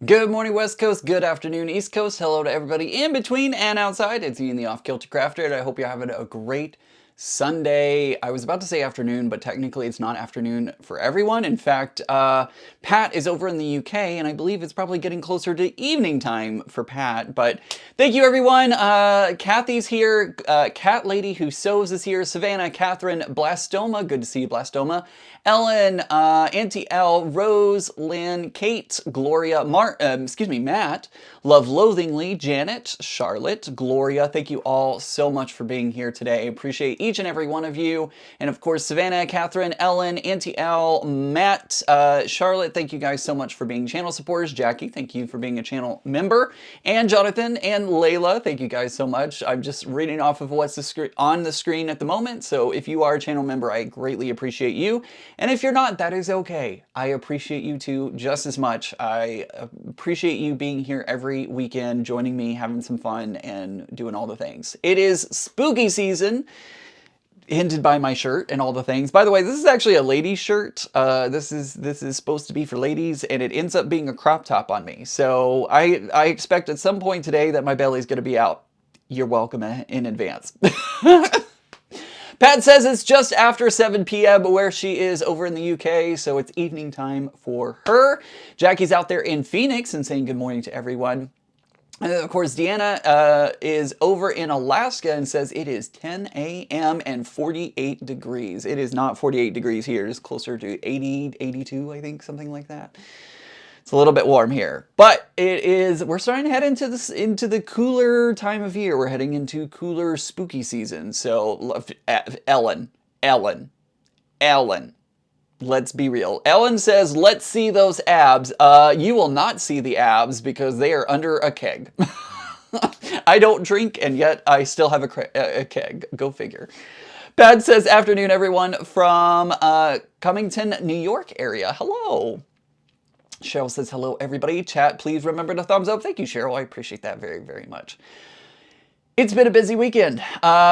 Good morning, West Coast. Good afternoon, East Coast. Hello to everybody in between and outside. It's Ian the Off-Kilter Crafter, and I hope you're having a great Sunday. I was about to say afternoon, but technically it's not afternoon for everyone. In fact, Pat is over in the UK, and I believe it's probably getting closer to evening time for Pat. But thank you, everyone. Kathy's here. Cat Lady Who Sews is here. Savannah, Catherine, Blastoma. Good to see you, Blastoma. Ellen, Auntie L, Rose, Lynn, Kate, Gloria, Matt, Love Loathingly, Janet, Charlotte, Gloria. Thank you all so much for being here today. I appreciate each and every one of you. And of course, Savannah, Catherine, Ellen, Auntie L, Matt, Charlotte, thank you guys so much for being channel supporters. Jackie, thank you for being a channel member. And Jonathan and Layla, thank you guys so much. I'm just reading off of what's on the screen at the moment. So if you are a channel member, I greatly appreciate you. And if you're not, that is okay. I appreciate you too just as much. I appreciate you being here every weekend, joining me, having some fun, and doing all the things. It is spooky season, hinted by my shirt and all the things. By the way, this is actually a ladies shirt. This is supposed to be for ladies, and it ends up being a crop top on me. So I expect at some point today that my belly's going to be out. You're welcome in advance. Pat says it's just after 7 p.m. where she is over in the UK, so it's evening time for her. Jackie's out there in Phoenix and saying good morning to everyone. And then, of course, Deanna is over in Alaska and says it is 10 a.m. and 48 degrees. It is not 48 degrees here. It's closer to 80, 82, I think, something like that. It's a little bit warm here, but we're starting to head into the cooler time of year. We're heading into cooler spooky season. So Ellen, let's be real. Ellen says, let's see those abs. You will not see the abs because they are under a keg. I don't drink, and yet I still have a keg. Go figure. Pat says, afternoon, everyone from Cummington, New York area. Hello. Cheryl says, hello, everybody. Chat, please remember to thumbs up. Thank you, Cheryl. I appreciate that very, very much. It's been a busy weekend,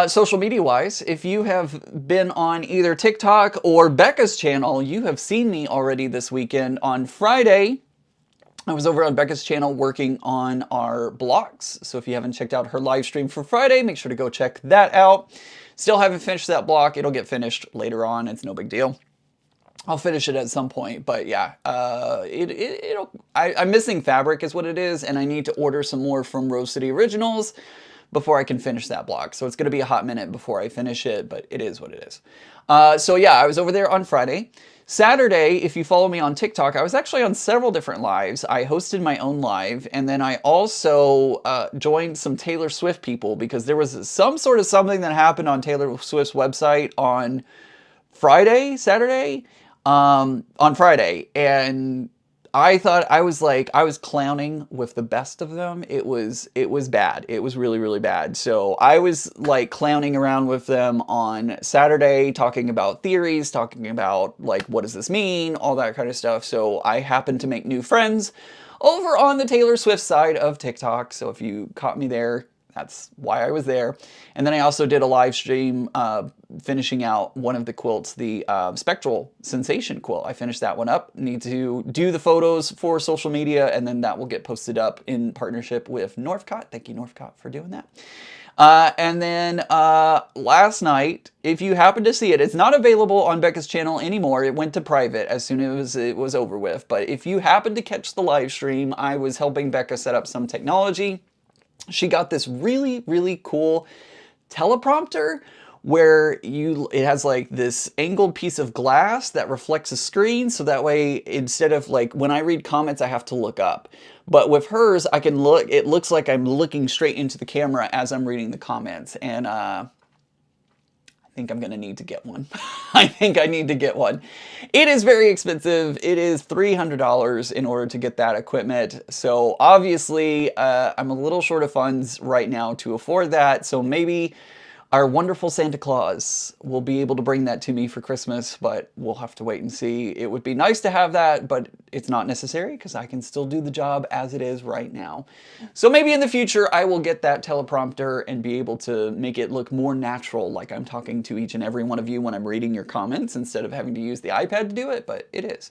social media-wise. If you have been on either TikTok or Becca's channel, you have seen me already this weekend. On Friday, I was over on Becca's channel working on our blocks. So if you haven't checked out her live stream for Friday, make sure to go check that out. Still haven't finished that block. It'll get finished later on. It's no big deal. I'll finish it at some point, but yeah, I'm missing fabric is what it is, and I need to order some more from Rose City Originals before I can finish that block. So it's going to be a hot minute before I finish it, but it is what it is. So yeah, I was over there on Friday. Saturday, if you follow me on TikTok, I was actually on several different lives. I hosted my own live, and then I also joined some Taylor Swift people because there was some sort of something that happened on Taylor Swift's website on Saturday, on Friday, and I thought I was clowning with the best of them. It was bad. It was really, really bad. So I was like clowning around with them on Saturday, talking about theories, talking about like, what does this mean? All that kind of stuff. So I happened to make new friends over on the Taylor Swift side of TikTok. So if you caught me there, that's why I was there. And then I also did a live stream finishing out one of the quilts, the Spectral Sensation quilt. I finished that one up. Need to do the photos for social media, and then that will get posted up in partnership with Northcott. Thank you, Northcott, for doing that. And then last night, if you happen to see it, it's not available on Becca's channel anymore. It went to private as soon as it was over with. But if you happen to catch the live stream, I was helping Becca set up some technology. She got this really, really cool teleprompter where it has like this angled piece of glass that reflects a screen. So that way, instead of like when I read comments, I have to look up. But with hers, I can look, it looks like I'm looking straight into the camera as I'm reading the comments. And I think I'm going to need to get one. I think I need to get one. It is very expensive. It is $300 in order to get that equipment. So obviously, I'm a little short of funds right now to afford that. So maybe our wonderful Santa Claus will be able to bring that to me for Christmas, but we'll have to wait and see. It would be nice to have that, but it's not necessary because I can still do the job as it is right now. So maybe in the future, I will get that teleprompter and be able to make it look more natural, like I'm talking to each and every one of you when I'm reading your comments instead of having to use the iPad to do it, but it is.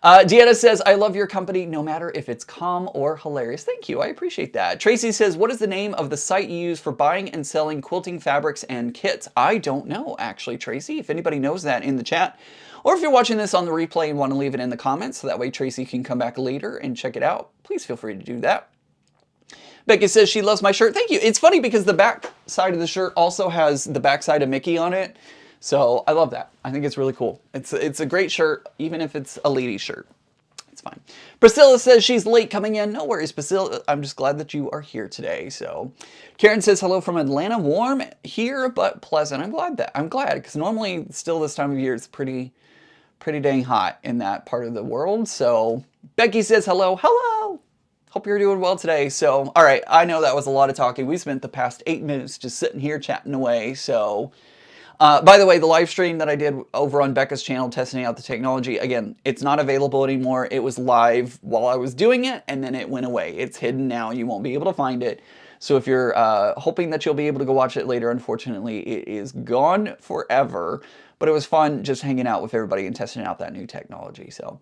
Deanna says, I love your company no matter if it's calm or hilarious. Thank you. I appreciate that. Tracy says, what is the name of the site you use for buying and selling quilting fabrics and kits? I don't know, actually, Tracy. If anybody knows that in the chat, or if you're watching this on the replay and want to leave it in the comments so that way Tracy can come back later and check it out, please feel free to do that. Becky says she loves my shirt. Thank you. It's funny because the back side of the shirt also has the backside of Mickey on it. So I love that. I think it's really cool. It's a great shirt, even if it's a lady shirt. It's fine. Priscilla says she's late coming in. No worries, Priscilla. I'm just glad that you are here today. So Karen says hello from Atlanta. Warm here, but pleasant. I'm glad because normally still this time of year it's pretty dang hot in that part of the world. So Becky says hello. Hello. Hope you're doing well today. So, all right. I know that was a lot of talking. We spent the past 8 minutes just sitting here chatting away. So by the way, the live stream that I did over on Becca's channel testing out the technology, again, it's not available anymore. It was live while I was doing it, and then it went away. It's hidden now. You won't be able to find it. So if you're hoping that you'll be able to go watch it later, unfortunately, it is gone forever. But it was fun just hanging out with everybody and testing out that new technology. So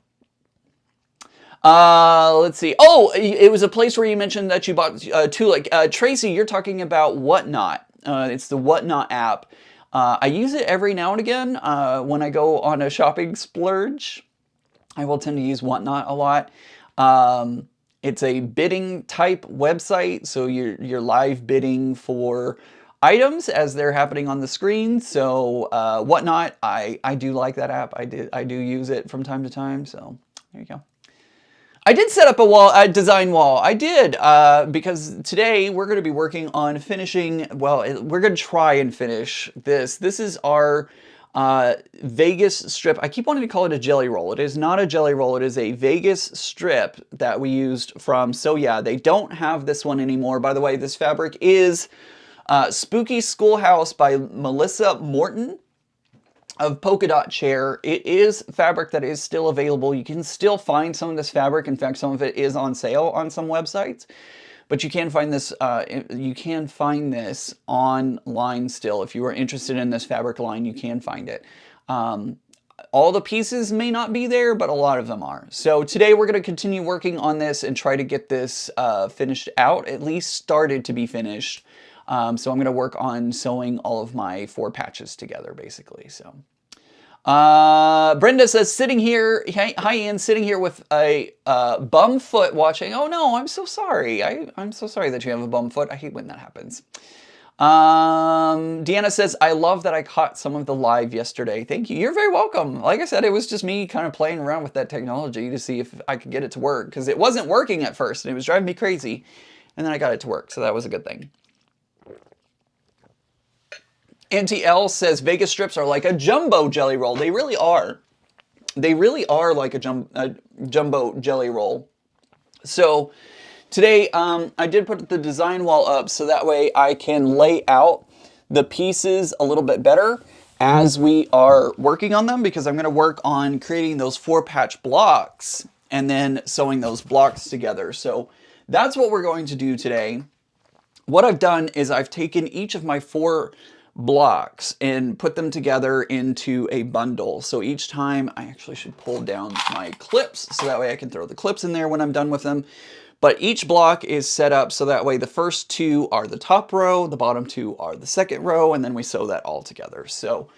let's see. Oh, it was a place where you mentioned that you bought Tula. Tracy, you're talking about Whatnot. It's the Whatnot app. I use it every now and again when I go on a shopping splurge. I will tend to use Whatnot a lot. It's a bidding type website, so you're live bidding for items as they're happening on the screen. So Whatnot, I do like that app. I do use it from time to time. So there you go. I did set up a design wall. I did, because today we're going to be working on finishing, well, we're going to try and finish this. This is our Vegas strip. I keep wanting to call it a jelly roll. It is not a jelly roll. It is a Vegas strip that we used from, so yeah, they don't have this one anymore. By the way, this fabric is Spooky Schoolhouse by Melissa Mortenson of Polka Dot Chair. It is fabric that is still available. You can still find some of this fabric. In fact, some of it is on sale on some websites, but you can find this. You can find this online still. If you are interested in this fabric line, you can find it. All the pieces may not be there, but a lot of them are. So today we're going to continue working on this and try to get this finished out, at least started to be finished. So I'm going to work on sewing all of my 4 patches together, basically. So Brenda says, sitting here, hi Ian, sitting here with a bum foot watching. Oh no, I'm so sorry. I'm so sorry that you have a bum foot. I hate when that happens. Deanna says, I love that I caught some of the live yesterday. Thank you. You're very welcome. Like I said, it was just me kind of playing around with that technology to see if I could get it to work, because it wasn't working at first and it was driving me crazy. And then I got it to work. So that was a good thing. Auntie L says Vegas strips are like a jumbo jelly roll. They really are. They really are like a jumbo jelly roll. So today I did put the design wall up so that way I can lay out the pieces a little bit better as we are working on them, because I'm going to work on creating those 4-patch blocks and then sewing those blocks together. So that's what we're going to do today. What I've done is I've taken each of my 4 blocks and put them together into a bundle. So each time, I actually should pull down my clips so that way I can throw the clips in there when I'm done with them. But each block is set up so that way the first 2 are the top row, the bottom 2 are the second row, and then we sew that all together. So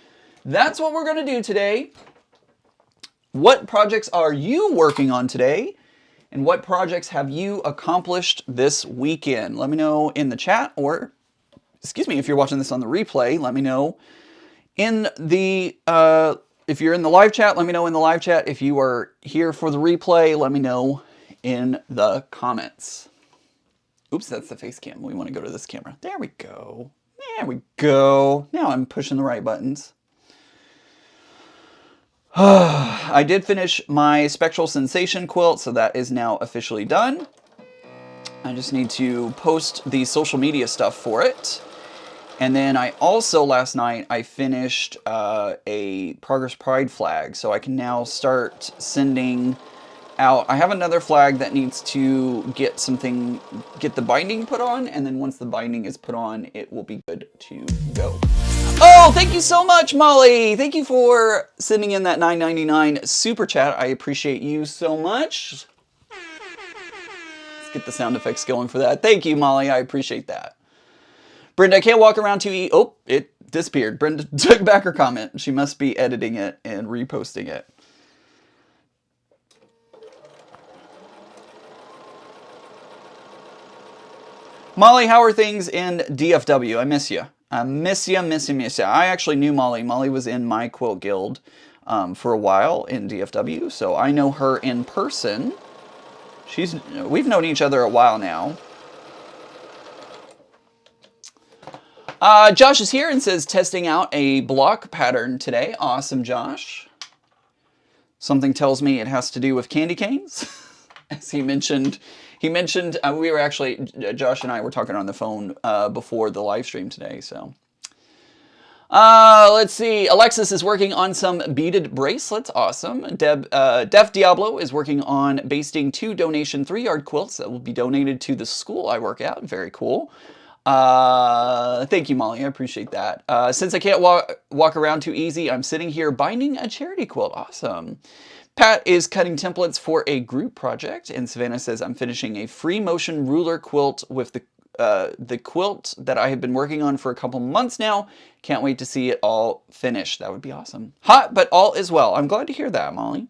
that's what we're going to do today. What projects are you working on today? And what projects have you accomplished this weekend? Let me know in the chat, or excuse me, if you're watching this on the replay, let me know in the, if you're in the live chat, let me know in the live chat. If you are here for the replay, let me know in the comments. Oops, that's the face cam. We want to go to this camera. There we go. There we go. Now I'm pushing the right buttons. I did finish my Spectral Sensation quilt, so that is now officially done. I just need to post the social media stuff for it. And then I also, last night, I finished a Progress Pride flag, so I can now start sending out. I have another flag that needs to get the binding put on, and then once the binding is put on, it will be good to go. Oh, thank you so much, Molly. Thank you for sending in that $9.99 super chat. I appreciate you so much. Let's get the sound effects going for that. Thank you, Molly. I appreciate that. Brenda, I can't walk around to eat. Oh, it disappeared. Brenda took back her comment. She must be editing it and reposting it. Molly, how are things in DFW? I miss you. I miss you. I actually knew Molly. Molly was in my quilt guild for a while in DFW, so I know her in person. We've known each other a while now. Josh is here and says testing out a block pattern today. Awesome, Josh. Something tells me it has to do with candy canes, as he mentioned. We were actually, Josh and I were talking on the phone before the live stream today, so. Let's see. Alexis is working on some beaded bracelets. Awesome. Def Diablo is working on basting 2 donation 3-yard quilts that will be donated to the school I work at. Very cool. Thank you, Molly. I appreciate that. Since I can't walk around too easy, I'm sitting here binding a charity quilt. Awesome. Pat is cutting templates for a group project, and Savannah says I'm finishing a free motion ruler quilt with the quilt that I have been working on for a couple months now. Can't wait to see it all finished. That would be awesome. Hot, but all is well. I'm glad to hear that, Molly.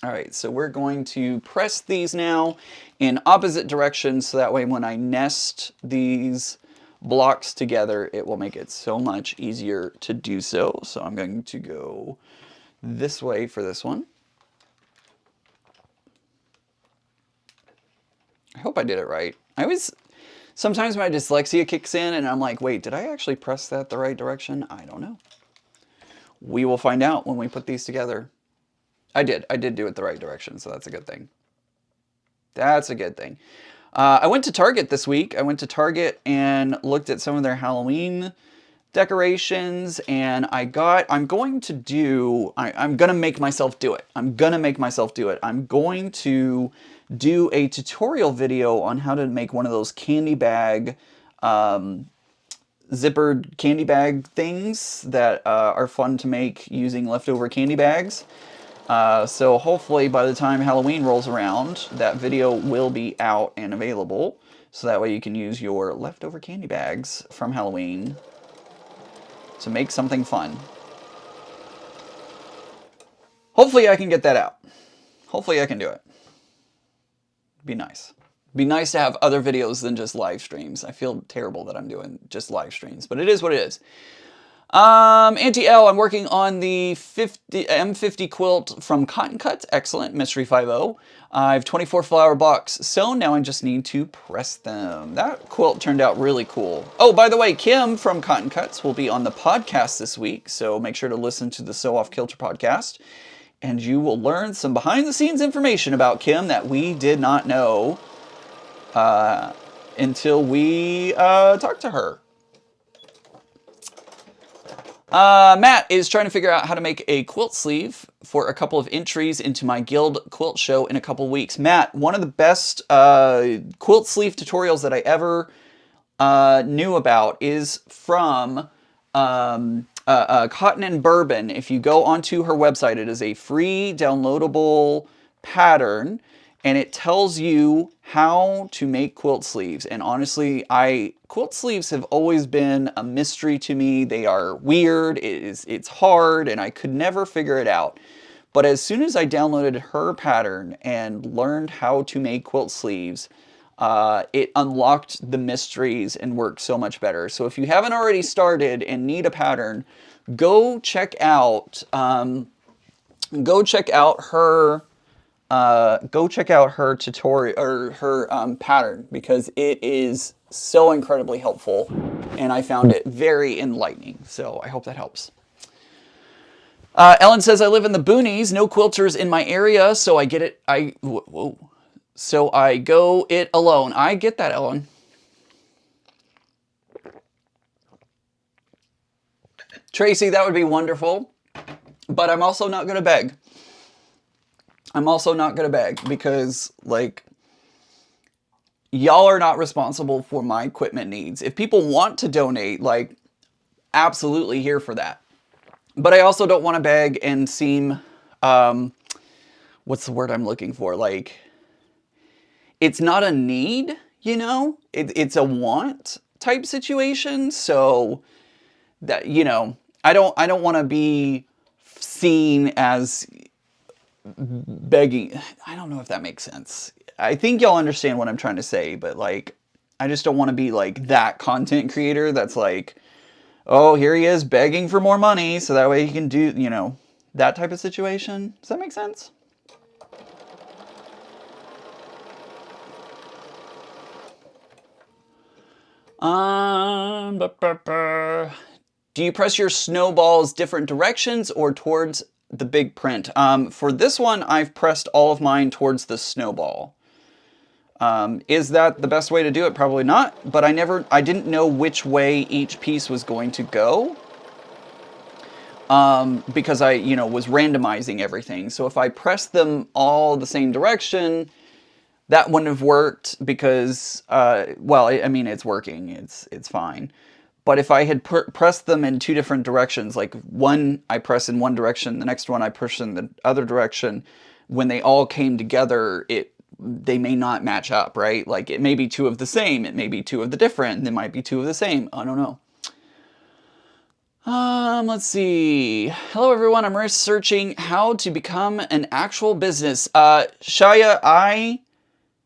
All right, so we're going to press these now in opposite directions, so that way when I nest these blocks together, it will make it so much easier to do so. So I'm going to go this way for this one. I hope I did it right. Sometimes my dyslexia kicks in and I'm like, wait, did I actually press that the right direction? I don't know. We will find out when we put these together. I did do it the right direction, so that's a good thing. That's a good thing. I went to Target this week. I went to Target and looked at some of their Halloween decorations, and I'm going to make myself do it. I'm going to do a tutorial video on how to make one of those candy bag, zippered candy bag things that are fun to make using leftover candy bags. So hopefully by the time Halloween rolls around, that video will be out and available. So that way you can use your leftover candy bags from Halloween to make something fun. Hopefully I can get that out. Hopefully I can do it. Be nice. Be nice to have other videos than just live streams. I feel terrible that I'm doing just live streams, but it is what it is. Auntie L, I'm working on the M50 quilt from Cotton Cuts. Excellent. Mystery 50. I have 24 flower blocks sewn. Now I just need to press them. That quilt turned out really cool. Oh, by the way, Kim from Cotton Cuts will be on the podcast this week, so make sure to listen to the Sew Off Kilter podcast, and you will learn some behind-the-scenes information about Kim that we did not know until we talked to her. Matt is trying to figure out how to make a quilt sleeve for a couple of entries into my guild quilt show in a couple weeks. Matt, one of the best quilt sleeve tutorials that I ever knew about is from Cotton and Bourbon. If you go onto her website, it is a free downloadable pattern, and it tells you how to make quilt sleeves. And honestly, quilt sleeves have always been a mystery to me. They are weird, it's hard, and I could never figure it out. But as soon as I downloaded her pattern and learned how to make quilt sleeves, it unlocked the mysteries and worked so much better. So if you haven't already started and need a pattern, go check out her tutorial or her pattern, because it is so incredibly helpful and I found it very enlightening. So I hope that helps. Ellen says, I live in the boonies, no quilters in my area, so I get it. So I go it alone. I get that, Ellen. Tracy, that would be wonderful, but I'm also not going to beg. Because, like, y'all are not responsible for my equipment needs. If people want to donate, like, absolutely here for that. But I also don't want to beg and seem, what's the word I'm looking for? Like, it's not a need, you know? It's a want type situation. So that, you know, I don't want to be seen as begging. I don't know if that makes sense. I think y'all understand what I'm trying to say, but like, I just don't want to be like that content creator that's like, oh, here he is begging for more money so that way he can do, you know, that type of situation. Does that make sense? Do you press your snowballs different directions or towards the big print? For this one, I've pressed all of mine towards the snowball. Is that the best way to do it? Probably not, but I didn't know which way each piece was going to go. Because I, you know, was randomizing everything. So if I pressed them all the same direction, that wouldn't have worked because, well, I mean, it's working. It's fine. But if I had pressed them in two different directions, like one I press in one direction, the next one I push in the other direction, when they all came together, they may not match up, right? Like it may be two of the same, it may be two of the different, there might be two of the same. I don't know. Let's see. Hello everyone, I'm researching how to become an actual business. Shaya,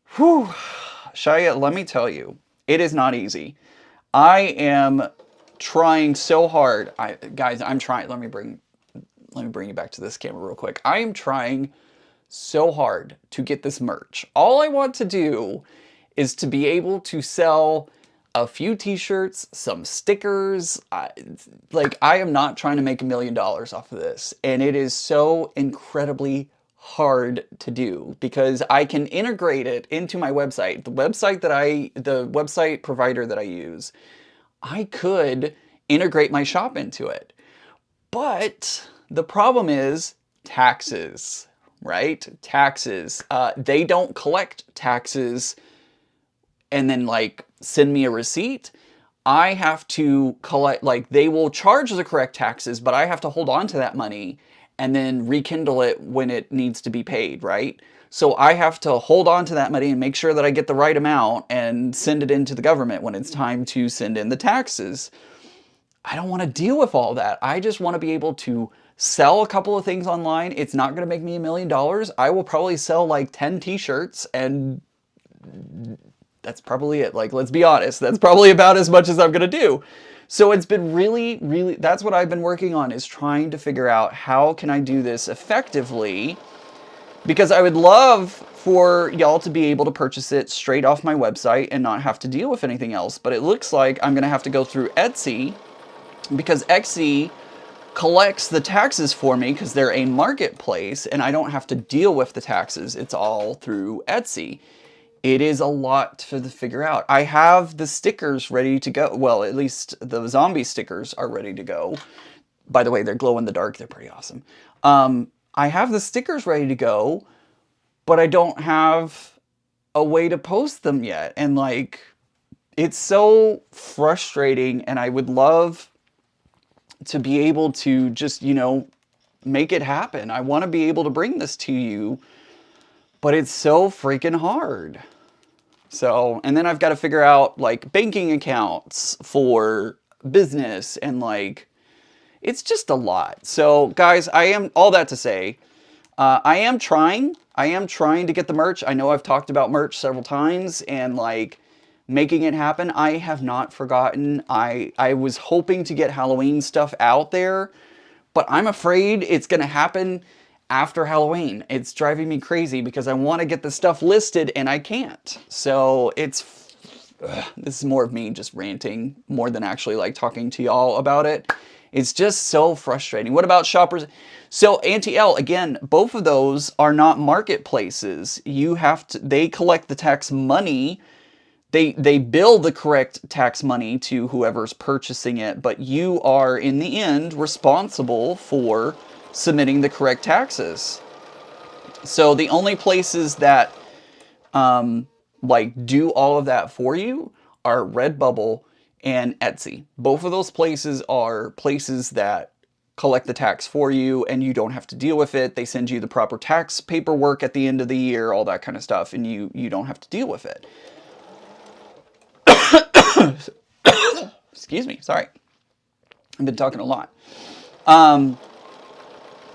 Shaya, let me tell you, it is not easy. I am trying so hard. Guys, I'm trying. Let me bring you back to this camera real quick. I am trying so hard to get this merch. All I want to do is to be able to sell a few t-shirts, some stickers. Like, I am not trying to make $1 million off of this. And it is so incredibly hard to do because I can integrate it into my website. The website provider that I use, I could integrate my shop into it. But the problem is taxes, right? Taxes. They don't collect taxes and then like send me a receipt. I have to collect, like they will charge the correct taxes, but I have to hold on to that money and then rekindle it when it needs to be paid, right? So I have to hold on to that money and make sure that I get the right amount and send it into the government when it's time to send in the taxes. I don't want to deal with all that. I just want to be able to sell a couple of things online. It's not going to make me $1 million. I will probably sell like 10 t-shirts and that's probably it. Like, let's be honest, that's probably about as much as I'm going to do. So it's been really, that's what I've been working on, is trying to figure out how can I do this effectively, because I would love for y'all to be able to purchase it straight off my website and not have to deal with anything else. But it looks like I'm going to have to go through Etsy, because Etsy collects the taxes for me because they're a marketplace and I don't have to deal with the taxes. It's all through Etsy. It is a lot to figure out. I have the stickers ready to go. Well, at least the zombie stickers are ready to go. By the way, they're glow in the dark. They're pretty awesome. I have the stickers ready to go, but I don't have a way to post them yet. And like, it's so frustrating, and I would love to be able to just, you know, make it happen. I want to be able to bring this to you, but it's so freaking hard. So, and then I've got to figure out like banking accounts for business and like, it's just a lot. So guys, all that to say, I am trying to get the merch. I know I've talked about merch several times and like making it happen. I have not forgotten. I was hoping to get Halloween stuff out there, but I'm afraid it's going to happen after Halloween. It's driving me crazy because I want to get the stuff listed and I can't. So this is more of me just ranting more than actually like talking to y'all about it. It's just so frustrating. What about shoppers? So Auntie L, again, both of those are not marketplaces. They collect the tax money. They bill the correct tax money to whoever's purchasing it, but you are in the end responsible for submitting the correct taxes. So the only places that like do all of that for you are Redbubble and Etsy. Both of those places are places that collect the tax for you and you don't have to deal with it. They send you the proper tax paperwork at the end of the year, all that kind of stuff, and you don't have to deal with it. Excuse me, sorry. I've been talking a lot.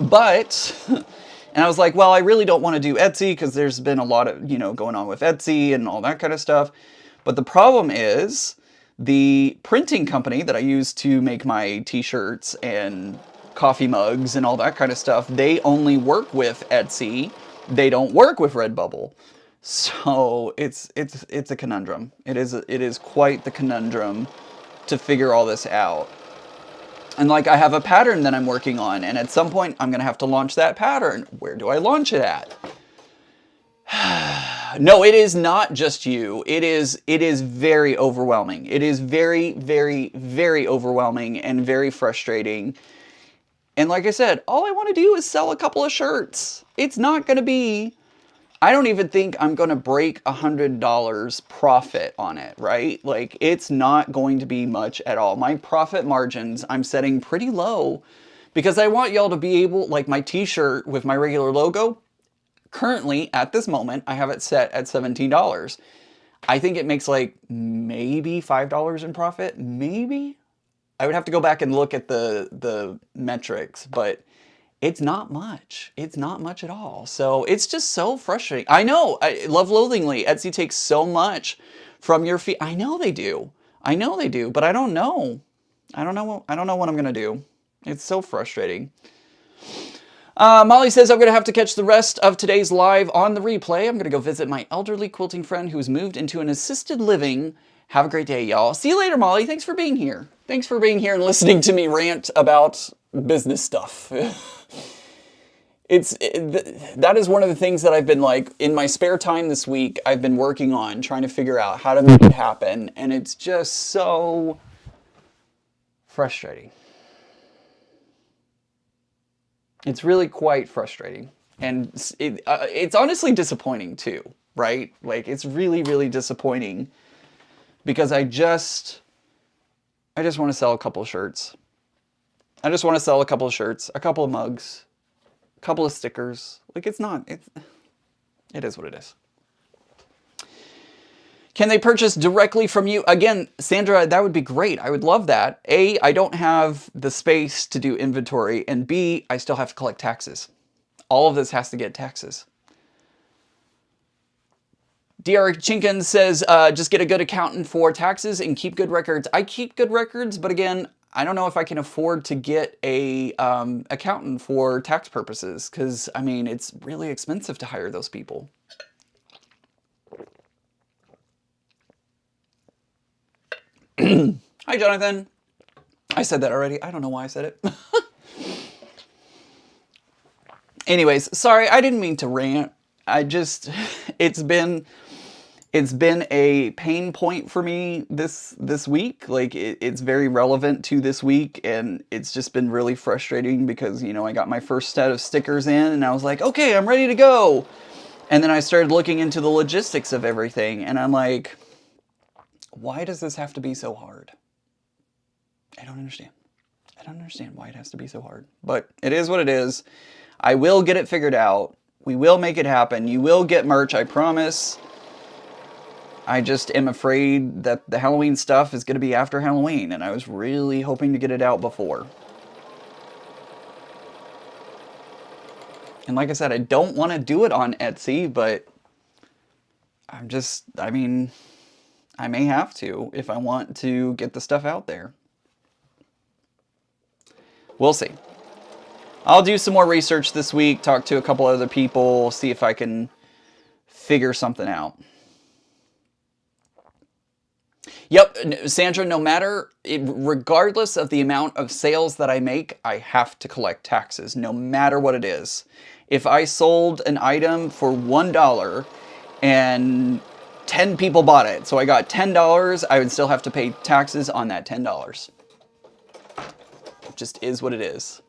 But, and I was like, well, I really don't want to do Etsy because there's been a lot of, going on with Etsy and all that kind of stuff. But the problem is the printing company that I use to make my t-shirts and coffee mugs and all that kind of stuff, they only work with Etsy. They don't work with Redbubble. So it's a conundrum. It is quite the conundrum to figure all this out. And like I have a pattern that I'm working on, and at some point I'm going to have to launch that pattern. Where do I launch it at? No, it is not just you. It is very overwhelming. It is very, very, very overwhelming and very frustrating. And like I said, all I want to do is sell a couple of shirts. It's not going to be, I don't even think I'm going to break $100 profit on it, right? Like, it's not going to be much at all. My profit margins, I'm setting pretty low because I want y'all to be able, like my t-shirt with my regular logo, currently, at this moment, I have it set at $17. I think it makes like maybe $5 in profit, maybe? I would have to go back and look at the metrics, but it's not much. It's not much at all. So it's just so frustrating. I know, love-loathingly, Etsy takes so much from your fee. I know they do. I know they do, but I don't know. I don't know what I'm going to do. It's so frustrating. Molly says, I'm going to have to catch the rest of today's live on the replay. I'm going to go visit my elderly quilting friend who's moved into an assisted living. Have a great day, y'all. See you later, Molly. Thanks for being here. Thanks for being here and listening to me rant about business stuff. That is one of the things that I've been like, in my spare time this week, I've been working on, trying to figure out how to make it happen. And it's just so frustrating. It's really quite frustrating. And it's honestly disappointing too, right? Like, it's really, really disappointing because I just want to sell a couple of shirts. I just want to sell a couple of shirts, a couple of mugs, a couple of stickers. Like, it is what it is. Can they purchase directly from you? Again, Sandra, that would be great. I would love that. A, I don't have the space to do inventory, and B, I still have to collect taxes. All of this has to get taxes. DR Chinkin says, just get a good accountant for taxes and keep good records. I keep good records, but again, I don't know if I can afford to get a accountant for tax purposes because, I mean, it's really expensive to hire those people. Hi, Jonathan. I said that already. I don't know why I said it. Anyways, sorry, I didn't mean to rant. It's been a pain point for me this week. Like, it's very relevant to this week, and it's just been really frustrating because, I got my first set of stickers in, and I was like, okay, I'm ready to go. And then I started looking into the logistics of everything, and I'm like, why does this have to be so hard? I don't understand. I don't understand why it has to be so hard. But it is what it is. I will get it figured out. We will make it happen. You will get merch, I promise. I just am afraid that the Halloween stuff is going to be after Halloween, and I was really hoping to get it out before. And like I said, I don't want to do it on Etsy, but I may have to if I want to get the stuff out there. We'll see. I'll do some more research this week, talk to a couple other people, see if I can figure something out. Yep, Sandra, regardless of the amount of sales that I make, I have to collect taxes, no matter what it is. If I sold an item for $1 and 10 people bought it, so I got $10, I would still have to pay taxes on that $10. It just is what it is.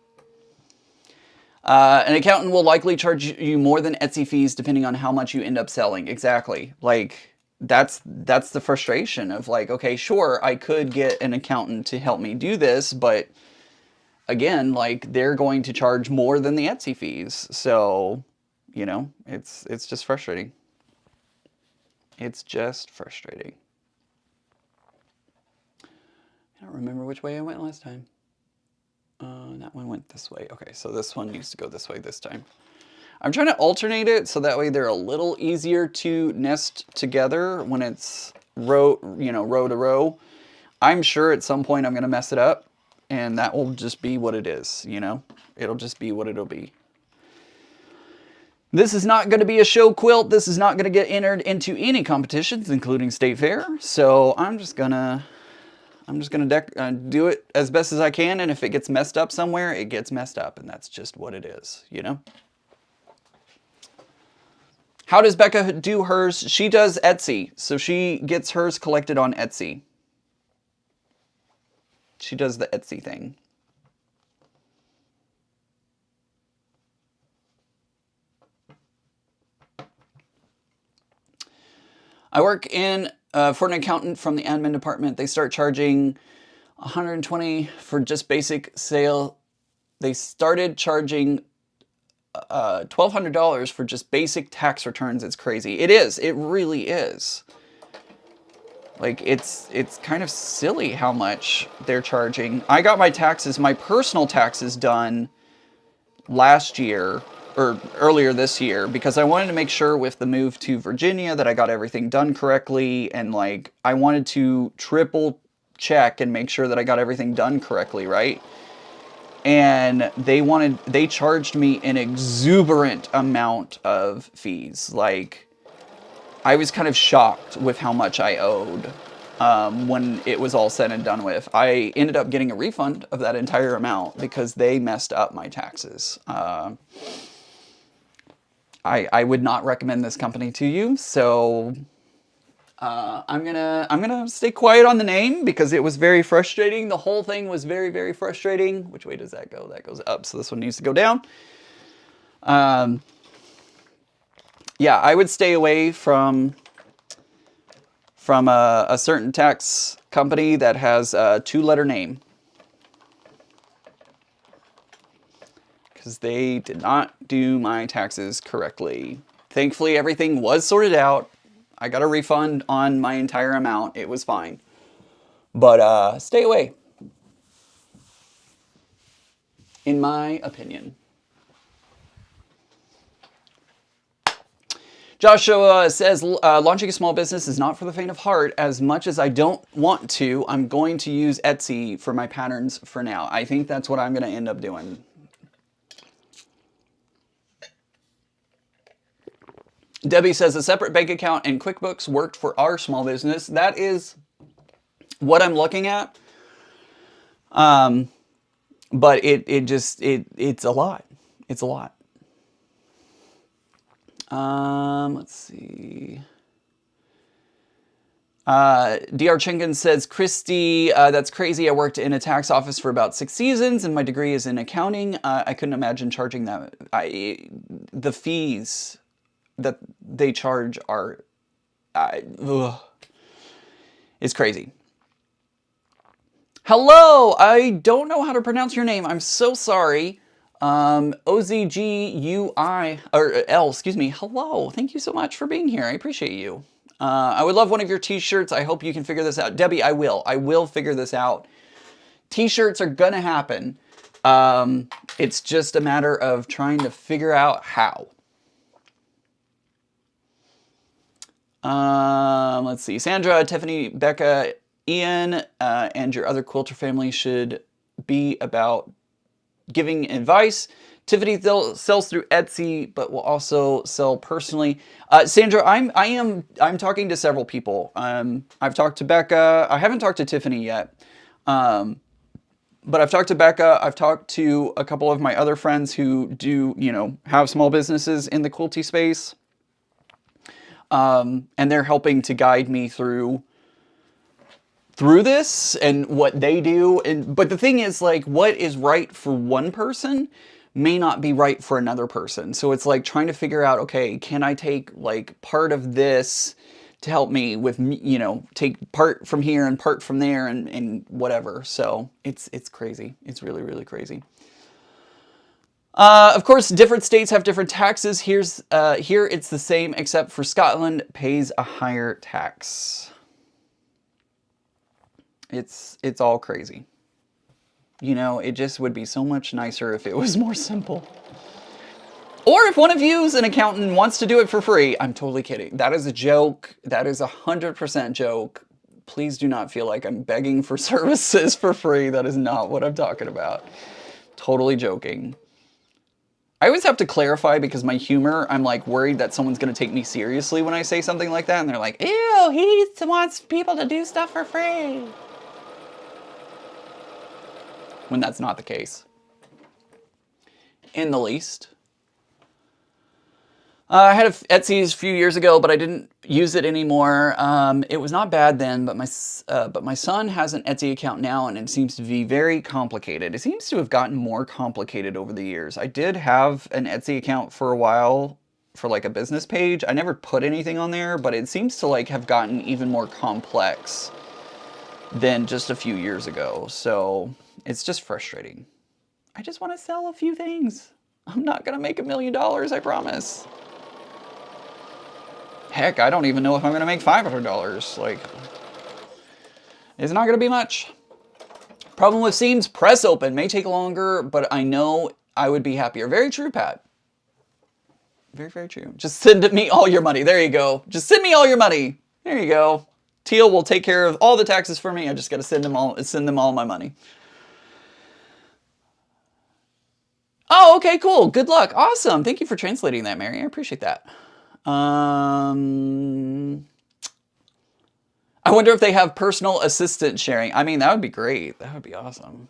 An accountant will likely charge you more than Etsy fees depending on how much you end up selling. Exactly. Like, that's the frustration of like, okay, sure, I could get an accountant to help me do this, but again, like they're going to charge more than the Etsy fees. So, you know, it's just frustrating. It's just frustrating. I don't remember which way I went last time. That one went this way. Okay, so this one needs to go this way this time. I'm trying to alternate it so that way they're a little easier to nest together when it's row to row. I'm sure at some point I'm going to mess it up, and that will just be what it is, you know? It'll just be what it'll be. This is not going to be a show quilt. This is not going to get entered into any competitions, including State Fair. So I'm just gonna do it as best as I can, and if it gets messed up somewhere, it gets messed up, and that's just what it is, you know? How does Becca do hers? She does Etsy, so she gets hers collected on Etsy. She does the Etsy thing. I work for an accountant from the admin department. They start charging $120 for just basic sale. They started charging $1,200 for just basic tax returns. It's crazy. It is. It really is. Like, it's kind of silly how much they're charging. I got my personal taxes done last year, or earlier this year, because I wanted to make sure with the move to Virginia that I got everything done correctly, and like, I wanted to triple check and make sure that I got everything done correctly, right? And they charged me an exuberant amount of fees. Like, I was kind of shocked with how much I owed when it was all said and done with. I ended up getting a refund of that entire amount because they messed up my taxes. I would not recommend this company to you, so I'm gonna stay quiet on the name because it was very frustrating. The whole thing was very, very frustrating. Which way does that go? That goes up, so this one needs to go down. Yeah, I would stay away from a certain tax company that has a 2-letter name, because they did not do my taxes correctly. Thankfully, everything was sorted out. I got a refund on my entire amount. It was fine. But stay away, in my opinion. Joshua says, launching a small business is not for the faint of heart. As much as I don't want to, I'm going to use Etsy for my patterns for now. I think that's what I'm going to end up doing. Debbie says, a separate bank account and QuickBooks worked for our small business. That is what I'm looking at. But it's a lot. It's a lot. Let's see. DR Chinkin says, Christy, that's crazy. I worked in a tax office for about 6 seasons and my degree is in accounting. I couldn't imagine charging that. The fees that they charge are, it's crazy. Hello, I don't know how to pronounce your name. I'm so sorry. OZGUI, or L, excuse me. Hello, thank you so much for being here. I appreciate you. I would love one of your t-shirts. I hope you can figure this out. Debbie, I will figure this out. T-shirts are gonna happen. It's just a matter of trying to figure out how. Let's see. Sandra, Tiffany, Becca, Ian, and your other quilter family should be about giving advice. Tiffany sells through Etsy, but will also sell personally. Sandra, I'm talking to several people. I've talked to Becca. I haven't talked to Tiffany yet. But I've talked to Becca. I've talked to a couple of my other friends who do, have small businesses in the quilty space. And they're helping to guide me through this and what they do. But the thing is, like, what is right for one person may not be right for another person. So it's like trying to figure out, okay, can I take like part of this to help me with, you know, take part from here and part from there and whatever. So it's crazy. It's really, really crazy. Of course, different states have different taxes. Here it's the same, except for Scotland pays a higher tax. It's all crazy. You know, it just would be so much nicer if it was more simple. Or if one of you is an accountant and wants to do it for free. I'm totally kidding. That is a joke. That is 100% joke. Please do not feel like I'm begging for services for free. That is not what I'm talking about. Totally joking. I always have to clarify because my humor, I'm like worried that someone's going to take me seriously when I say something like that. And they're like, ew, he wants people to do stuff for free. When that's not the case. In the least. I had Etsy's a few years ago, but I didn't use it anymore. It was not bad then, but my son has an Etsy account now, and it seems to be very complicated. It seems to have gotten more complicated over the years. I did have an Etsy account for a while for like a business page. I never put anything on there, but it seems to like have gotten even more complex than just a few years ago. So it's just frustrating. I just want to sell a few things. I'm not going to make $1 million, I promise. Heck, I don't even know if I'm going to make $500. Like, it's not going to be much. Problem with seams, press open. May take longer, but I know I would be happier. Very true, Pat. Very, very true. Just send me all your money. There you go. Just send me all your money. There you go. Teal will take care of all the taxes for me. I just got to send them all my money. Oh, okay, cool. Good luck. Awesome. Thank you for translating that, Mary. I appreciate that. I wonder if they have personal assistant sharing. I mean, that would be great. That would be awesome.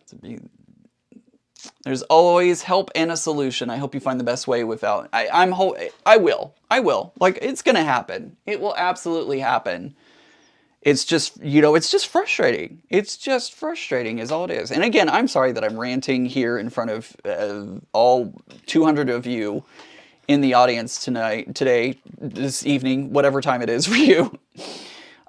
There's always help and a solution. I hope you find the best way without... I will. Like, it's going to happen. It will absolutely happen. It's just, you know, it's just frustrating. It's just frustrating is all it is. And again, I'm sorry that I'm ranting here in front of all 200 of you in the audience today, this evening, whatever time it is for you.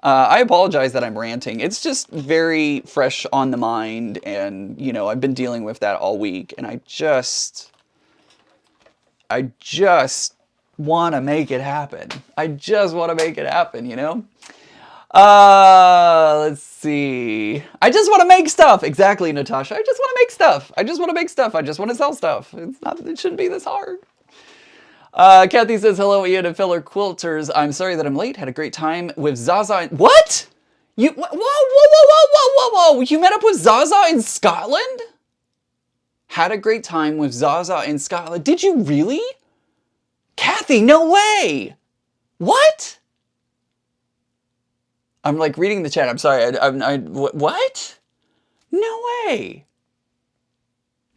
I apologize that I'm ranting. It's just very fresh on the mind, and, you know, I've been dealing with that all week, and I just want to make it happen. I just want to make it happen, you know? Let's see. I just want to make stuff. Exactly, Natasha. I just want to make stuff. I just want to make stuff. I just want to sell stuff. It shouldn't be this hard. Kathy says, hello, Ian and fellow quilters. I'm sorry that I'm late. Had a great time with Zaza. What? Whoa. You met up with Zaza in Scotland? Had a great time with Zaza in Scotland. Did you really? Kathy, no way. What? I'm like reading the chat. I'm sorry. What? No way.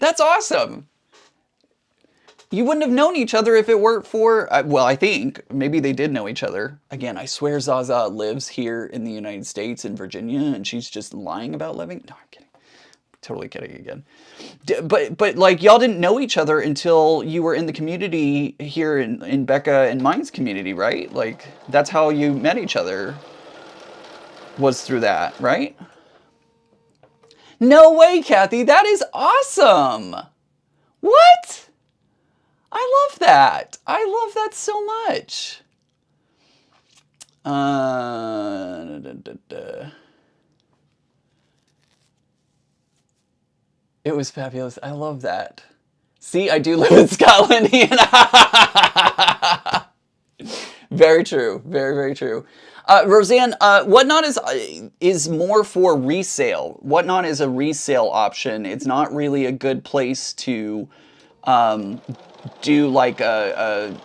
That's awesome. You wouldn't have known each other if it weren't for, well, I think maybe they did know each other. Again, I swear Zaza lives here in the United States in Virginia, and she's just lying about living. No, I'm kidding. Totally kidding again. But like, y'all didn't know each other until you were in the community here in Becca and mine's community, right? Like, that's how you met each other, was through that, right? No way, Kathy. That is awesome. What? I love that. I love that so much. It was fabulous. I love that. See, I do live in Scotland. Very true. Very, very true. Roseanne, Whatnot is more for resale. Whatnot is a resale option. It's not really a good place to do like I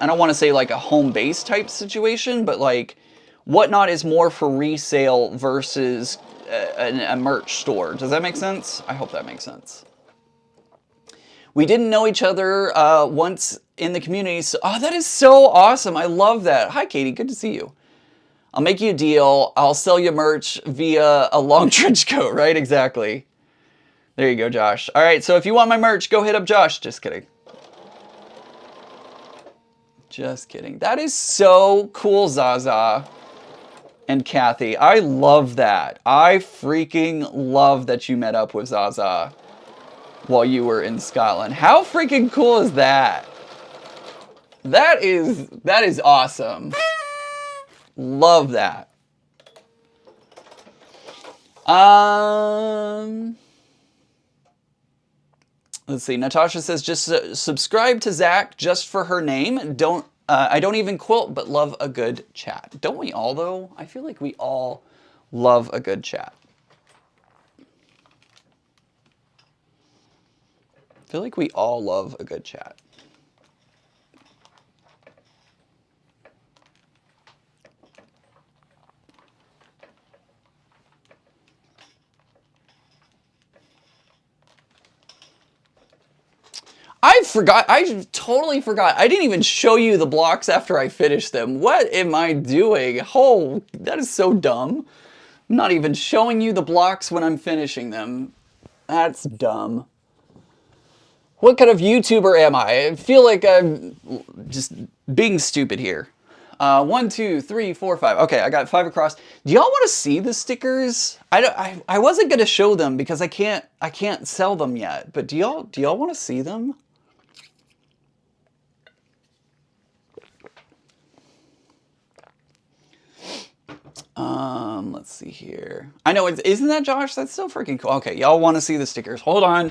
don't want to say like a home base type situation, but like Whatnot is more for resale versus a merch store. Does that make sense? I hope that makes sense. We didn't know each other once in the community. So, oh, that is so awesome. I love that. Hi, Katie. Good to see you. I'll make you a deal. I'll sell you merch via a long trench coat, right? Exactly. There you go, Josh. All right, so if you want my merch, go hit up Josh. Just kidding. Just kidding. That is so cool, Zaza and Kathy. I love that. I freaking love that you met up with Zaza while you were in Scotland. How freaking cool is that? That is awesome. Love that. Let's see. Natasha says, just subscribe to Zach just for her name. I don't even quilt, but love a good chat. Don't we all, though? I feel like we all love a good chat. I feel like we all love a good chat. I totally forgot. I didn't even show you the blocks after I finished them. What am I doing? Oh, that is so dumb. I'm not even showing you the blocks when I'm finishing them. That's dumb. What kind of YouTuber am I? I feel like I'm just being stupid here. 1, 2, 3, 4, 5. Okay, I got 5 across. Do y'all want to see the stickers? I wasn't gonna show them because I can't sell them yet. But do y'all want to see them? Let's see here. I know, isn't that Josh? That's so freaking cool. Okay, y'all want to see the stickers. Hold on.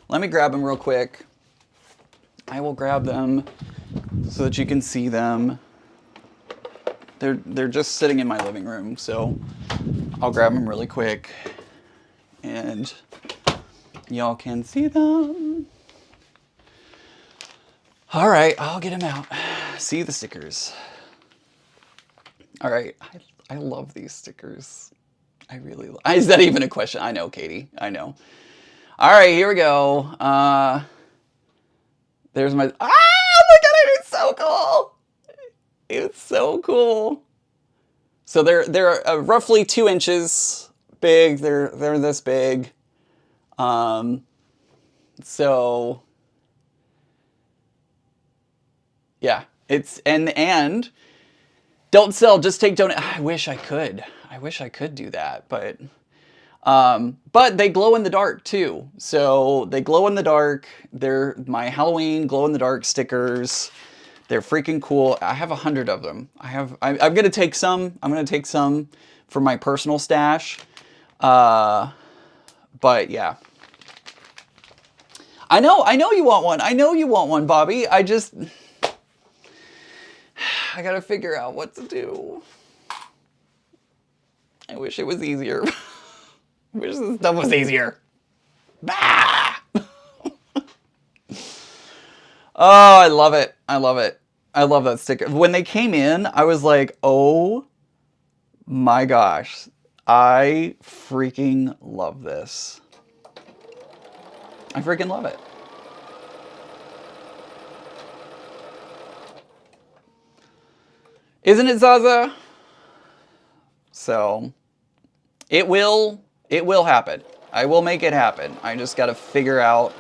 Let me grab them real quick. I will grab them so that you can see them. They're just sitting in my living room, so I'll grab them really quick and y'all can see them. All right, I'll get them out. See the stickers. All right, I love these stickers. I really love. Is that even a question? I know, Katie. I know. All right, here we go. There's my. Ah! Look at it! It's so cool. It's so cool. So they're roughly 2 inches big. They're this big. So yeah, it's and don't sell. Just take donate. I wish I could. I wish I could do that, but they glow in the dark too. So they glow in the dark. They're my Halloween glow in the dark stickers. They're freaking cool. I have 100 of them. I'm gonna take some. I'm gonna take some for my personal stash. But yeah. I know you want one. I know you want one, Bobby. I gotta figure out what to do. I wish it was easier. I wish this stuff was easier. Bah! Oh, I love it. I love it. I love that sticker. When they came in, I was like, oh my gosh. I freaking love this. I freaking love it. Isn't it, Zaza? So, it will happen. I will make it happen. I just got to figure out.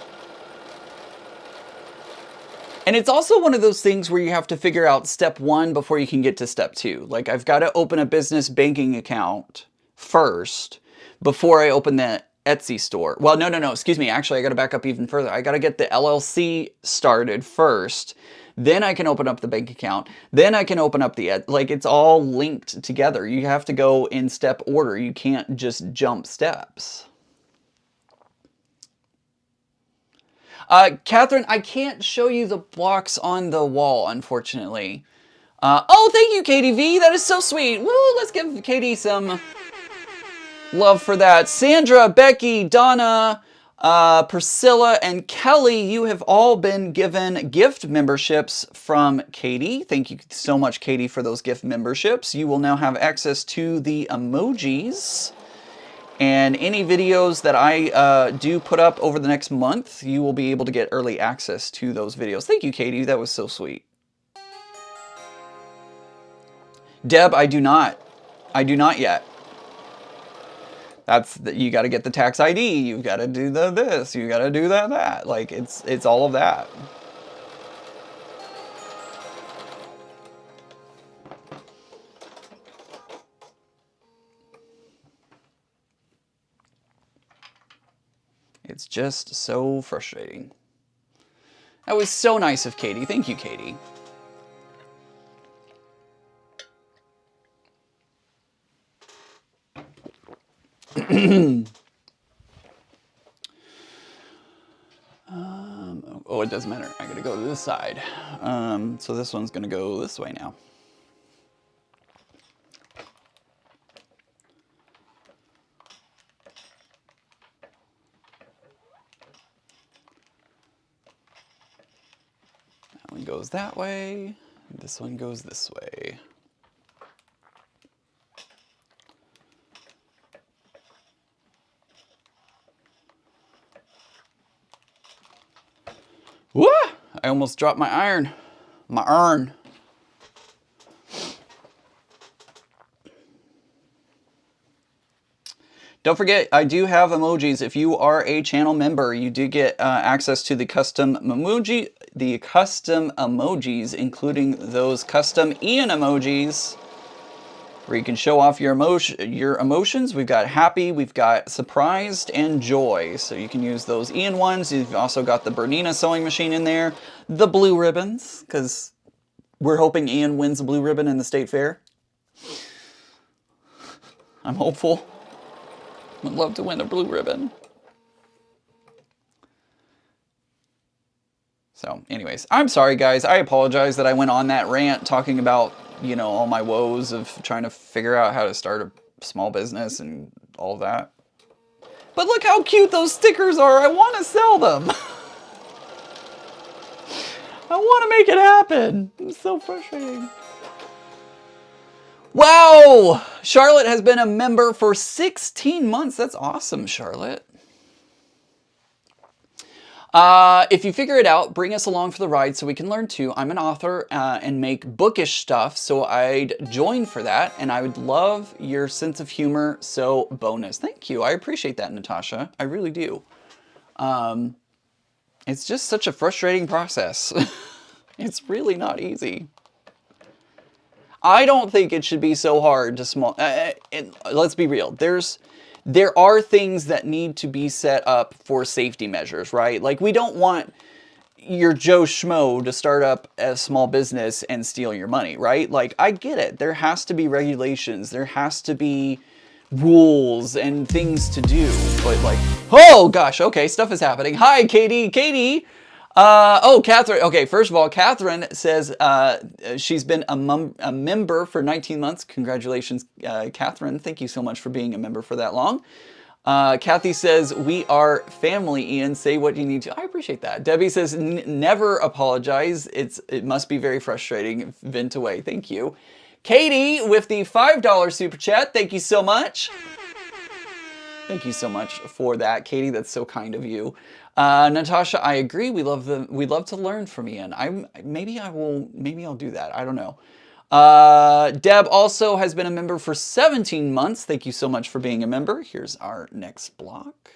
And it's also one of those things where you have to figure out step 1 before you can get to step 2. Like, I've got to open a business banking account first before I open the Etsy store. Well, no, excuse me. Actually, I got to back up even further. I got to get the LLC started first. Then I can open up the bank account. Then I can open up the, like, it's all linked together. You have to go in step order. You can't just jump steps. Catherine, I can't show you the blocks on the wall, unfortunately. Oh, thank you, Katie V. That is so sweet. Woo, let's give Katie some love for that. Sandra, Becky, Donna, Priscilla, and Kelly, you have all been given gift memberships from Katie. Thank you so much, Katie, for those gift memberships. You will now have access to the emojis. And any videos that I do put up over the next month, you will be able to get early access to those videos. Thank you, Katie. That was so sweet. Deb, I do not. I do not yet. You got to get the tax ID. You've got to do this. You got to do that. Like, it's all of that. It's just so frustrating. That was so nice of Katie. Thank you, Katie. Oh, it doesn't matter. I gotta go to this side. So this one's gonna go this way now. That one goes that way. This one goes this way. Woo! I almost dropped my iron. My iron. Don't forget, I do have emojis. If you are a channel member, you do get access to the custom emojis, including those custom Ian emojis, where you can show off your emotions. We've got happy, we've got surprised, and joy. So you can use those Ian ones. You've also got the Bernina sewing machine in there, the blue ribbons, because we're hoping Ian wins the blue ribbon in the state fair. I'm hopeful. Would love to win a blue ribbon. So anyways, I'm sorry guys. I apologize that I went on that rant talking about, you know, all my woes of trying to figure out how to start a small business and all that. But look how cute those stickers are. I want to sell them. I want to make it happen. It's so frustrating. Wow! Charlotte has been a member for 16 months. That's awesome, Charlotte. If you figure it out, bring us along for the ride so we can learn too. I'm an author and make bookish stuff, so I'd join for that. And I would love your sense of humor, so bonus. Thank you. I appreciate that, Natasha. I really do. It's just such a frustrating process. It's really not easy. I don't think it should be so hard to let's be real. There are things that need to be set up for safety measures, right? Like we don't want your Joe Schmo to start up a small business and steal your money, right? Like I get it. There has to be regulations. There has to be rules and things to do. But like, oh gosh, okay, stuff is happening. Hi, Katie. Katie. Oh, Catherine. Okay, first of all, Catherine says she's been a member for 19 months. Congratulations, Catherine. Thank you so much for being a member for that long. Kathy says, we are family, Ian. Say what you need to. I appreciate that. Debbie says, never apologize. It must be very frustrating. Vent away. Thank you. Katie with the $5 super chat. Thank you so much. Thank you so much for that, Katie. That's so kind of you. Natasha, I agree. We love to learn from Ian. Maybe I'll do that. I don't know. Deb also has been a member for 17 months. Thank you so much for being a member. Here's our next block.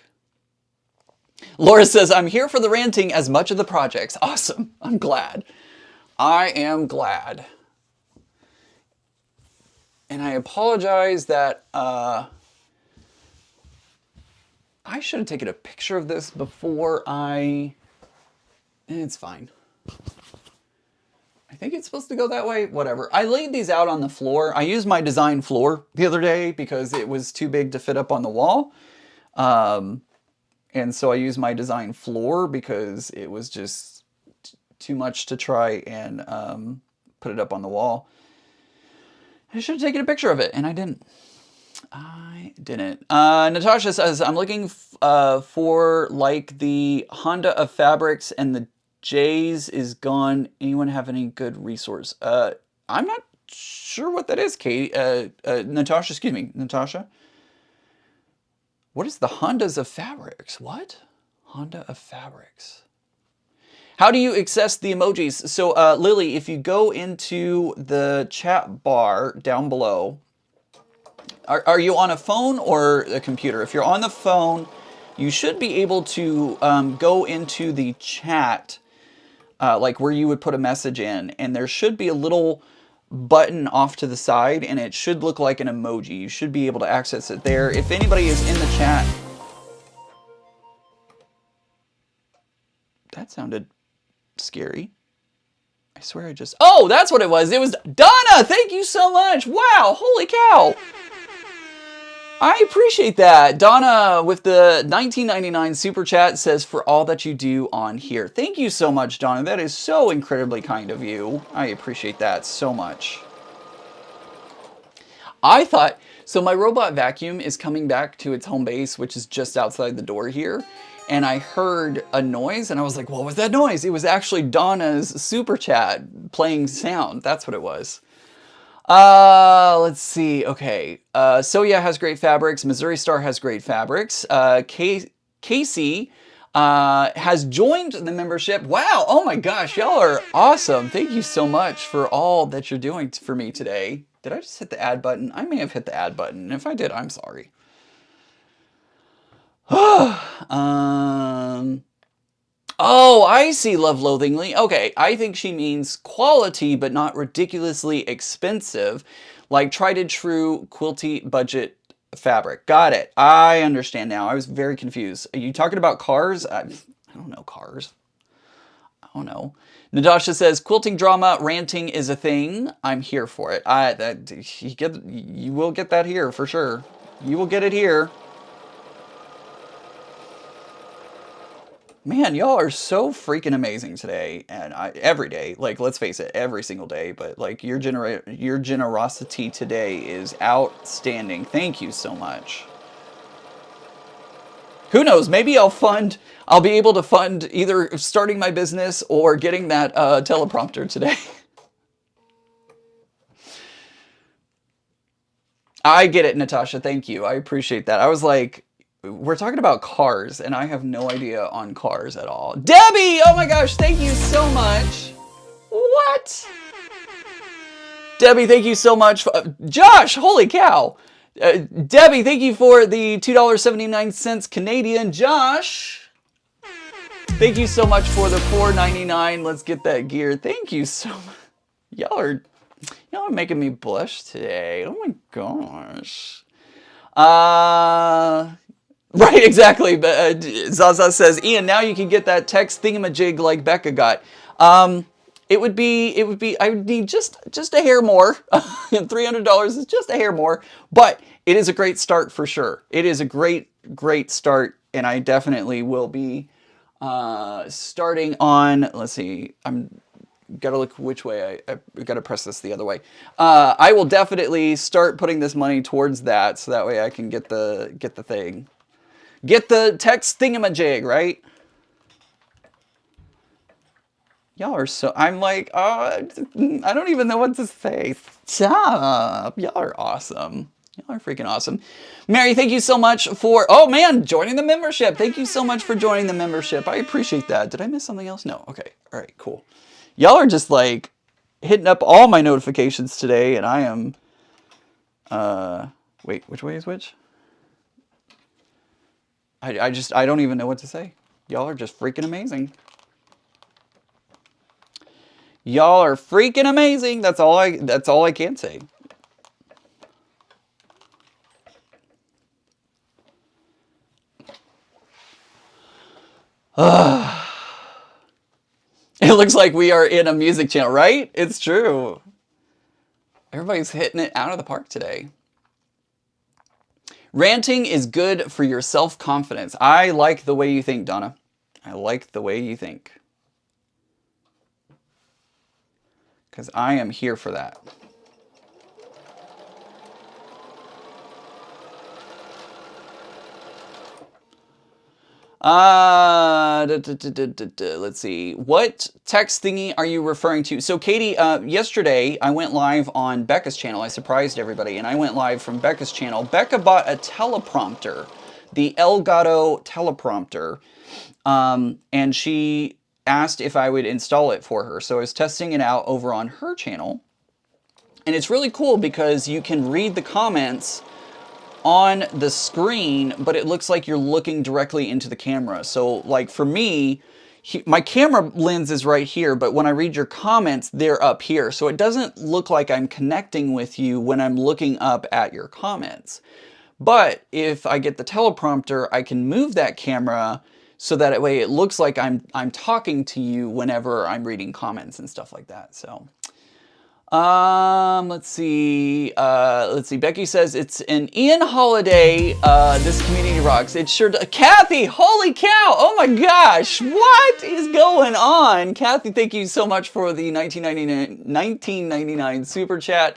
Laura says, I'm here for the ranting as much of the projects. Awesome. I'm glad. I am glad. And I apologize that, I should have taken a picture of this before it's fine. I think it's supposed to go that way. Whatever. I laid these out on the floor. I used my design floor the other day because it was too big to fit up on the wall. And so I used my design floor because it was just too much to try and put it up on the wall. I should have taken a picture of it, and I didn't. Natasha says, I'm looking for like the Honda of fabrics and the J's is gone. Anyone have any good resource? I'm not sure what that is, Katie. Natasha, excuse me, Natasha. What is the Hondas of fabrics? What? Honda of fabrics. How do you access the emojis? So, Lily, if you go into the chat bar down below, are you on a phone or a computer? If you're on the phone, you should be able to go into the chat, like where you would put a message in, and there should be a little button off to the side, and it should look like an emoji. You should be able to access it there. If anybody is in the chat, That sounded scary. I swear I just... Oh, that's what it was. It was Donna. Thank you so much. Wow. Holy cow. I appreciate that. Donna with the 19.99 super chat says, for all that you do on here. Thank you so much, Donna. That is so incredibly kind of you. I appreciate that so much. I thought... So my robot vacuum is coming back to its home base, which is just outside the door here. And I heard a noise and I was like, what was that noise? It was actually Donna's super chat playing sound. That's what it was. Let's see. Okay. Soya has great fabrics. Missouri Star has great fabrics. Casey has joined the membership. Wow. Oh my gosh. Y'all are awesome. Thank you so much for all that you're doing for me today. Did I just hit the add button? I may have hit the add button. If I did, I'm sorry. Oh, I see, Love Loathingly. Okay, I think she means quality, but not ridiculously expensive, like tried and true quilty budget fabric. Got it. I understand now. I was very confused. Are you talking about cars? I don't know cars. I don't know. Nadasha says, quilting drama, ranting is a thing. I'm here for it. You will get that here for sure. You will get it here. Man, y'all are so freaking amazing today, and every day. Like, let's face it, every single day. But like, your generosity today is outstanding. Thank you so much. Who knows? Maybe I'll be able to fund either starting my business or getting that teleprompter today. I get it, Natasha. Thank you. I appreciate that. I was like, we're talking about cars, and I have no idea on cars at all. Debbie! Oh my gosh, thank you so much. What? Debbie, thank you so much. Josh, holy cow. Debbie, thank you for the $2.79 Canadian. Josh, thank you so much for the $4.99. Let's get that gear. Thank you so much. Y'all are making me blush today. Oh my gosh. Right, exactly. But Zaza says, Ian, now you can get that text thingamajig like Becca got. I would need just a hair more. $300 is just a hair more, but it is a great start for sure. It is a great start, and I definitely will be starting on, let's see, gotta look which way. I gotta press this the other way. I will definitely start putting this money towards that, so that way I can get the thing. Get the text thingamajig, right? Y'all are so... I'm like, I don't even know what to say. Stop. Y'all are awesome. Y'all are freaking awesome. Mary, thank you so much for... Oh, man, joining the membership. Thank you so much for joining the membership. I appreciate that. Did I miss something else? No. Okay. All right, cool. Y'all are just, like, hitting up all my notifications today, and I am... Wait, which way is which? I don't even know what to say. Y'all are just freaking amazing. Y'all are freaking amazing. That's all I can say. It looks like we are in a music channel, right? It's true. Everybody's hitting it out of the park today. Ranting is good for your self-confidence. I like the way you think, Donna. I like the way you think. Because I am here for that. Let's see. What text thingy are you referring to? So, Katie, yesterday I went live on Becca's channel. I surprised everybody, and I went live from Becca's channel. Becca bought a teleprompter, the Elgato teleprompter, and she asked if I would install it for her. So I was testing it out over on her channel, and it's really cool because you can read the comments on the screen, but it looks like you're looking directly into the camera. So like for me, my camera lens is right here, but when I read your comments, they're up here. So it doesn't look like I'm connecting with you when I'm looking up at your comments. But if I get the teleprompter, I can move that camera so that way it looks like I'm talking to you whenever I'm reading comments and stuff like that. So let's see. Becky says it's an Ian holiday. This community rocks. It sure does. Kathy, holy cow! Oh my gosh, what is going on? Kathy, thank you so much for the 1999 super chat.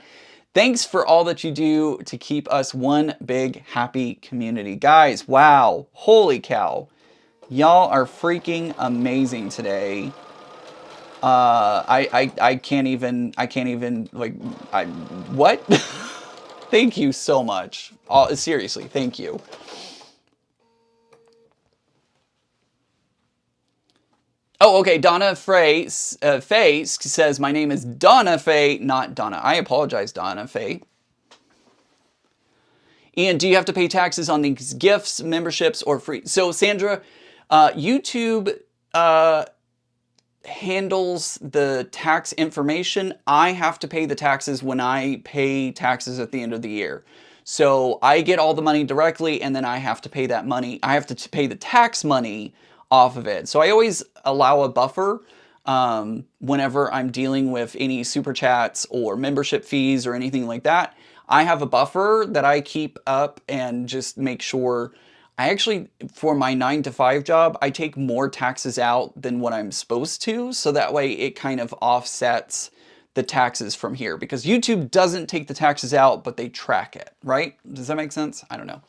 Thanks for all that you do to keep us one big happy community, guys. Wow, holy cow, y'all are freaking amazing today. I can't even like, what? Thank you so much. Seriously, thank you. Oh, okay. Donna Faye says, my name is Donna Faye, not Donna. I apologize, Donna Faye. Ian, do you have to pay taxes on these gifts, memberships, or free? So, Sandra, YouTube handles the tax information. I have to pay the taxes when I pay taxes at the end of the year. So I get all the money directly, and then I have to pay that money. I have to pay the tax money off of it. So I always allow a buffer whenever I'm dealing with any super chats or membership fees or anything like that. I have a buffer that I keep up and just make sure. I actually, for my 9-to-5 job, I take more taxes out than what I'm supposed to, so that way it kind of offsets the taxes from here, because YouTube doesn't take the taxes out, but they track it, right? Does that make sense? I don't know.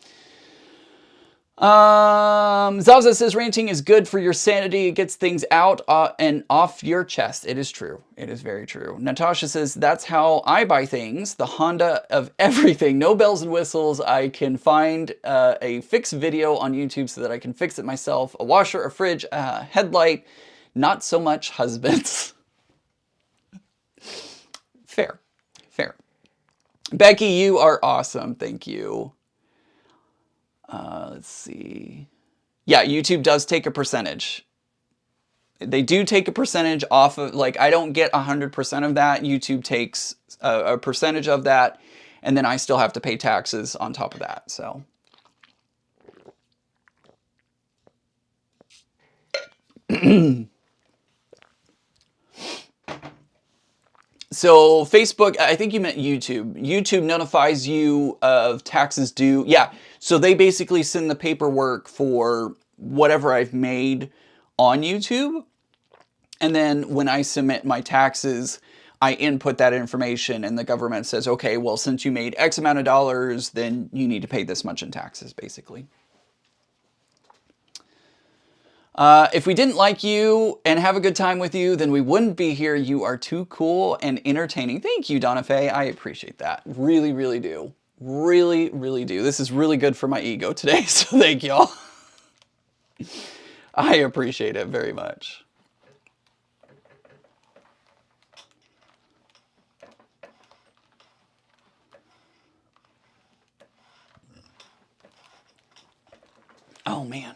Zaza says ranting is good for your sanity. It gets things out and off your chest. It is true. It is very true. Natasha says that's how I buy things. The Honda of everything. No bells and whistles. I can find a fix video on YouTube so that I can fix it myself. A washer, a fridge, a headlight. Not so much husbands. Fair. Fair. Becky, you are awesome. Thank you. Let's see. Yeah, YouTube does take a percentage. They do take a percentage off of, like, I don't get 100% of that. YouTube takes a percentage of that, and then I still have to pay taxes on top of that, so. So Facebook, I think you meant YouTube. YouTube notifies you of taxes due. Yeah, so they basically send the paperwork for whatever I've made on YouTube. And then when I submit my taxes, I input that information and the government says, okay, well, since you made X amount of dollars, then you need to pay this much in taxes, basically. If we didn't like you and have a good time with you, then we wouldn't be here. You are too cool and entertaining. Thank you, Donna Faye. I appreciate that. Really, really do. Really, really do. This is really good for my ego today, so thank y'all. I appreciate it very much. Oh, man.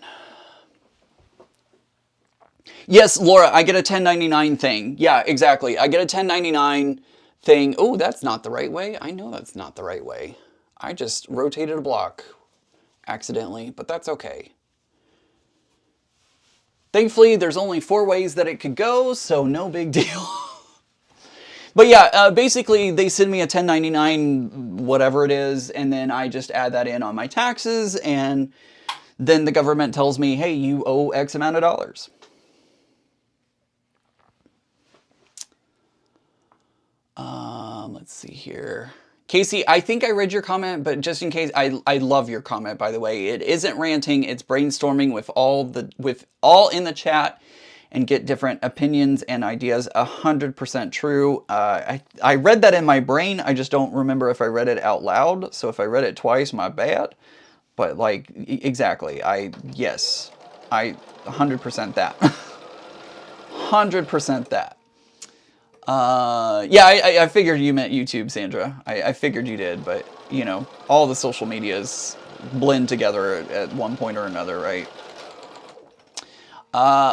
Yes, Laura, I get a 1099 thing. Yeah, exactly. I get a 1099 thing. Oh, that's not the right way. I know that's not the right way. I just rotated a block accidentally, but that's okay. Thankfully, there's only 4 ways that it could go, so no big deal. But yeah, basically, they send me a 1099, whatever it is, and then I just add that in on my taxes, and then the government tells me, hey, you owe X amount of dollars. Let's see here. Casey, I think I read your comment, but just in case, I love your comment, by the way. It isn't ranting, it's brainstorming with all in the chat and get different opinions and ideas. 100% true. I read that in my brain. I just don't remember if I read it out loud. So if I read it twice, my bad. But like, exactly. Yes, I 100% that. 100% that. Yeah, I figured you meant YouTube, Sandra. I figured you did, but, you know, all the social medias blend together at one point or another, right?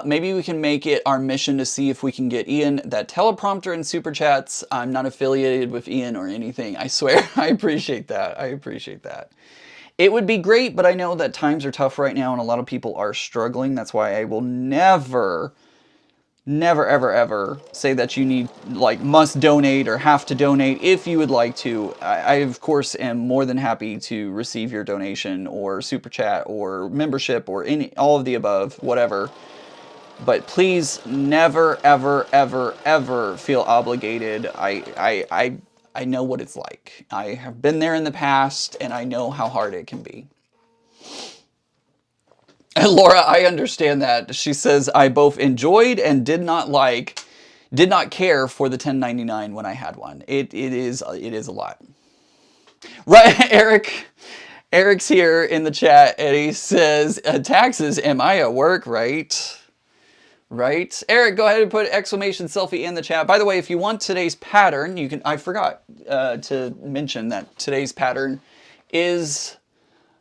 Maybe we can make it our mission to see if we can get Ian that teleprompter in Super Chats. I'm not affiliated with Ian or anything, I swear. I appreciate that. I appreciate that. It would be great, but I know that times are tough right now and a lot of people are struggling. That's why I will never, never, ever, ever say that you need, like, must donate or have to donate. If you would like to, I of course am more than happy to receive your donation or super chat or membership or all of the above, whatever. But please never, ever, ever, ever feel obligated. I know what it's like. I have been there in the past and I know how hard it can be. And Laura, I understand that. She says, I both enjoyed and did not care for the 10.99 when I had one. It is a lot. Right, Eric's here in the chat and he says, taxes, am I at work, right? Right. Eric, go ahead and put exclamation selfie in the chat. By the way, if you want today's pattern, you can, I forgot to mention that today's pattern is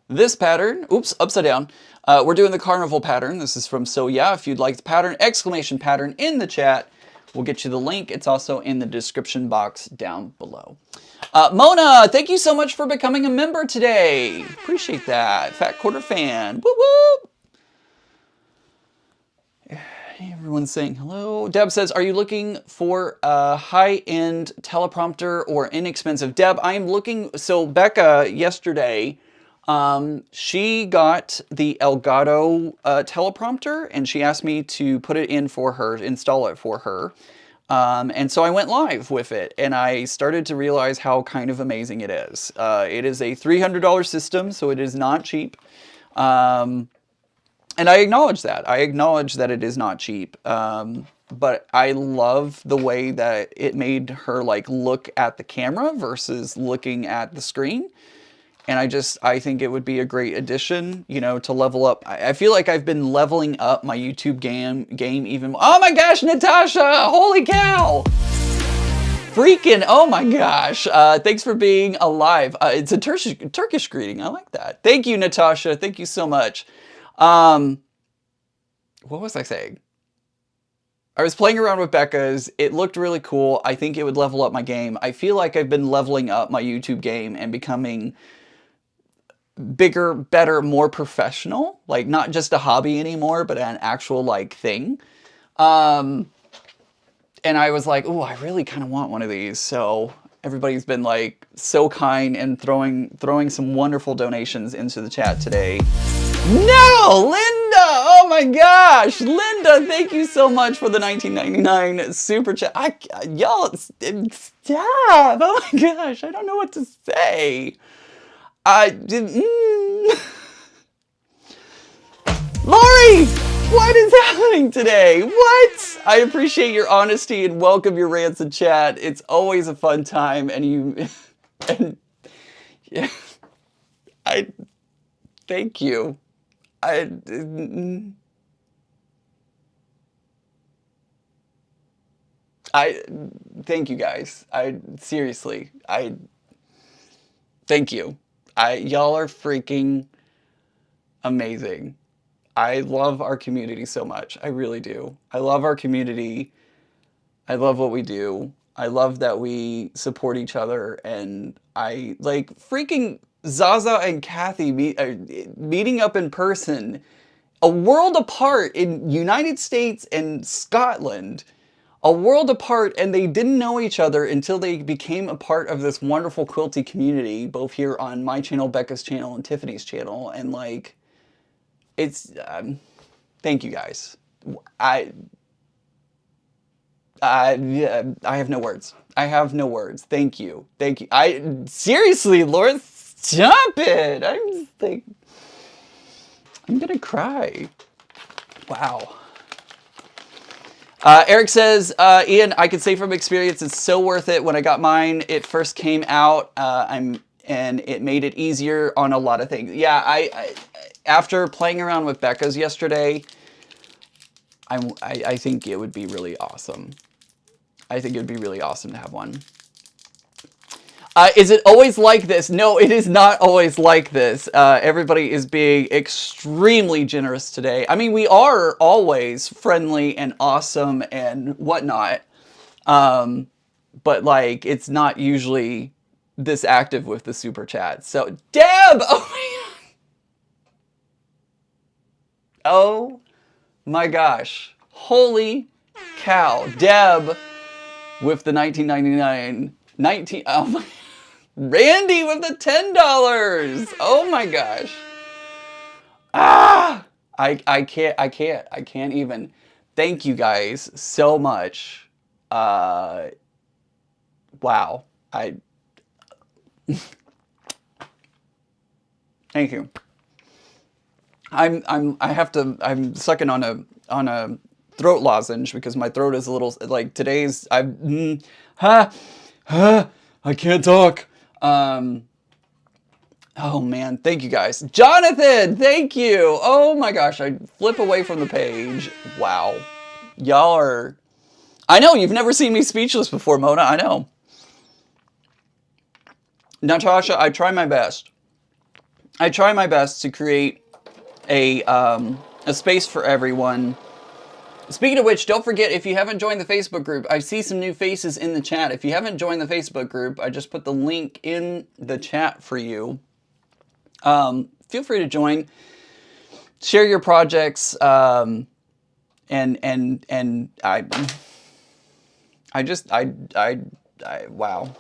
this pattern. Oops, upside down. We're doing the carnival pattern. This is from So Yeah. If you'd like the pattern, exclamation pattern in the chat. We'll get you the link. It's also in the description box down below. Mona, thank you so much for becoming a member today. Appreciate that. Fat Quarter fan. Woo woo. Everyone's saying hello. Deb says, are you looking for a high-end teleprompter or inexpensive? Deb, I am looking. So Becca yesterday, she got the Elgato teleprompter and she asked me to put it in for her, install it for her. And so I went live with it and I started to realize how kind of amazing it is. It is a $300 system, so it is not cheap. And I acknowledge that. I acknowledge that it is not cheap. But I love the way that it made her like look at the camera versus looking at the screen. And I think it would be a great addition, you know, to level up. I feel like I've been leveling up my YouTube game even. Oh my gosh, Natasha! Holy cow! Freaking, oh my gosh. Thanks for being alive. It's a Turkish greeting. I like that. Thank you, Natasha. Thank you so much. What was I saying? I was playing around with Becca's. It looked really cool. I think it would level up my game. I feel like I've been leveling up my YouTube game and becoming bigger, better, more professional. Like not just a hobby anymore, but an actual like thing. And I was like, oh, I really kind of want one of these. So everybody's been like so kind and throwing some wonderful donations into the chat today. No, Linda! Oh my gosh, Linda! Thank you so much for the $19.99 super chat. Y'all, stop! Oh my gosh, I don't know what to say. Lori, what is happening today? What? I appreciate your honesty and welcome your rants in chat. It's always a fun time, and yeah, thank you. Thank you guys. Seriously, thank you. Y'all are freaking amazing. I love our community so much. I really do. I love our community. I love what we do. I love that we support each other, and I like freaking Zaza and Kathy meeting up in person, a world apart in United States and Scotland, a world apart, and they didn't know each other until they became a part of this wonderful quilty community, both here on my channel, Becca's channel, and Tiffany's channel, and like, it's, thank you guys. I have no words. I have no words. Thank you. Thank you. Seriously, Laura, stop it. I'm just like, I'm gonna cry. Wow. Eric says, Ian, I can say from experience, it's so worth it. When I got mine, it first came out, and it made it easier on a lot of things. Yeah, I after playing around with Becca's yesterday, I think it would be really awesome. I think it would be really awesome to have one. Is it always like this? No, it is not always like this. Everybody is being extremely generous today. I mean, we are always friendly and awesome and whatnot. But like, it's not usually this active with the super chat. So, Deb! Oh my Oh my gosh. Holy cow. Deb with the 19.99. Oh my, Randy with the $10. Oh my gosh. Ah! I can't even. Thank you guys so much. Wow. Thank you. I'm sucking on a throat lozenge because my throat is a little, like, today's, I can't talk. Oh man, thank you guys. Jonathan, thank you. Oh my gosh, I flip away from the page. Wow. Y'all are, I know, you've never seen me speechless before, Mona, I know. Natasha, I try my best. I try my best to create a space for everyone. Speaking of which, don't forget, if you haven't joined the Facebook group, I see some new faces in the chat. If you haven't joined the Facebook group, I just put the link in the chat for you. Feel free to join, share your projects, and wow,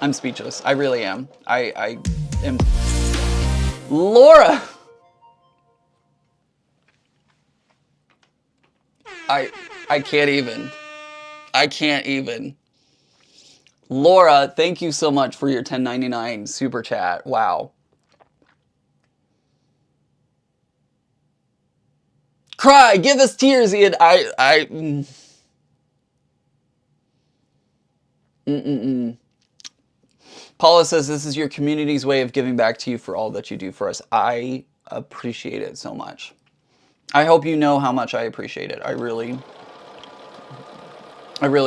I'm speechless. I really am. I am. Laura, I can't even. I can't even. Laura, thank you so much for your $10.99 super chat. Wow. Cry, give us tears, Ian. Paula says this is your community's way of giving back to you for all that you do for us. I appreciate it so much. I hope you know how much I appreciate it. I really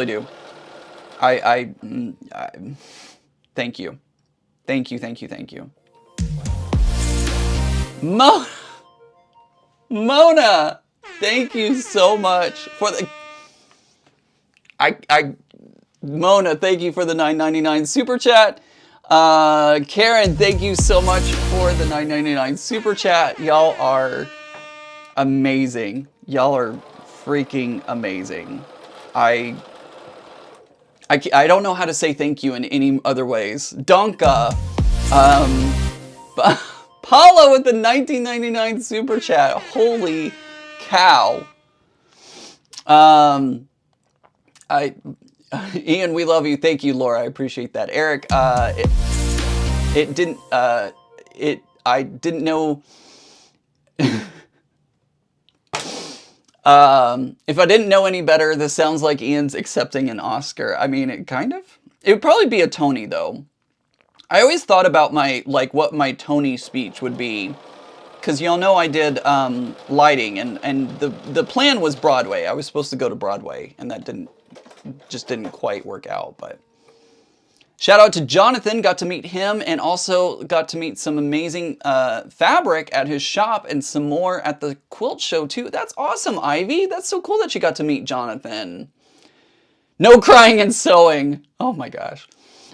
do. Thank you. Thank you. Mona, thank you so much for the... Mona, thank you for the $9.99 super chat. Karen, thank you so much for the $9.99 super chat. Y'all are amazing. Y'all are freaking amazing. I don't know how to say thank you in any other ways. Donka, Paula with the $19.99 super chat. Holy cow. Ian, we love you. Thank you, Laura. I appreciate that. Eric, I didn't know. If I didn't know any better, this sounds like Ian's accepting an Oscar. I mean, it kind of. It would probably be a Tony, though. I always thought about what my Tony speech would be, because y'all know I did lighting, and the plan was Broadway. I was supposed to go to Broadway, and that just didn't quite work out. But shout out to Jonathan, got to meet him, and also got to meet some amazing fabric at his shop, and some more at the quilt show too. That's awesome, Ivy. That's so cool that you got to meet Jonathan. No crying and sewing. Oh my gosh.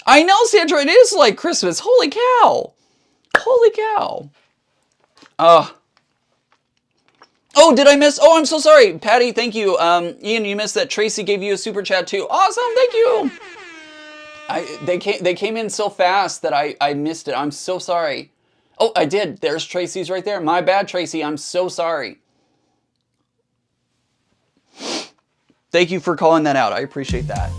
I know, Sandra, it is like Christmas. Holy cow. Holy cow. Oh, did I miss? Oh, I'm so sorry. Patty, thank you. Ian, you missed that. Tracy gave you a super chat too. Awesome, thank you. They came in so fast that I missed it. I'm so sorry. Oh, I did. There's Tracy's right there. My bad, Tracy. I'm so sorry. Thank you for calling that out. I appreciate that.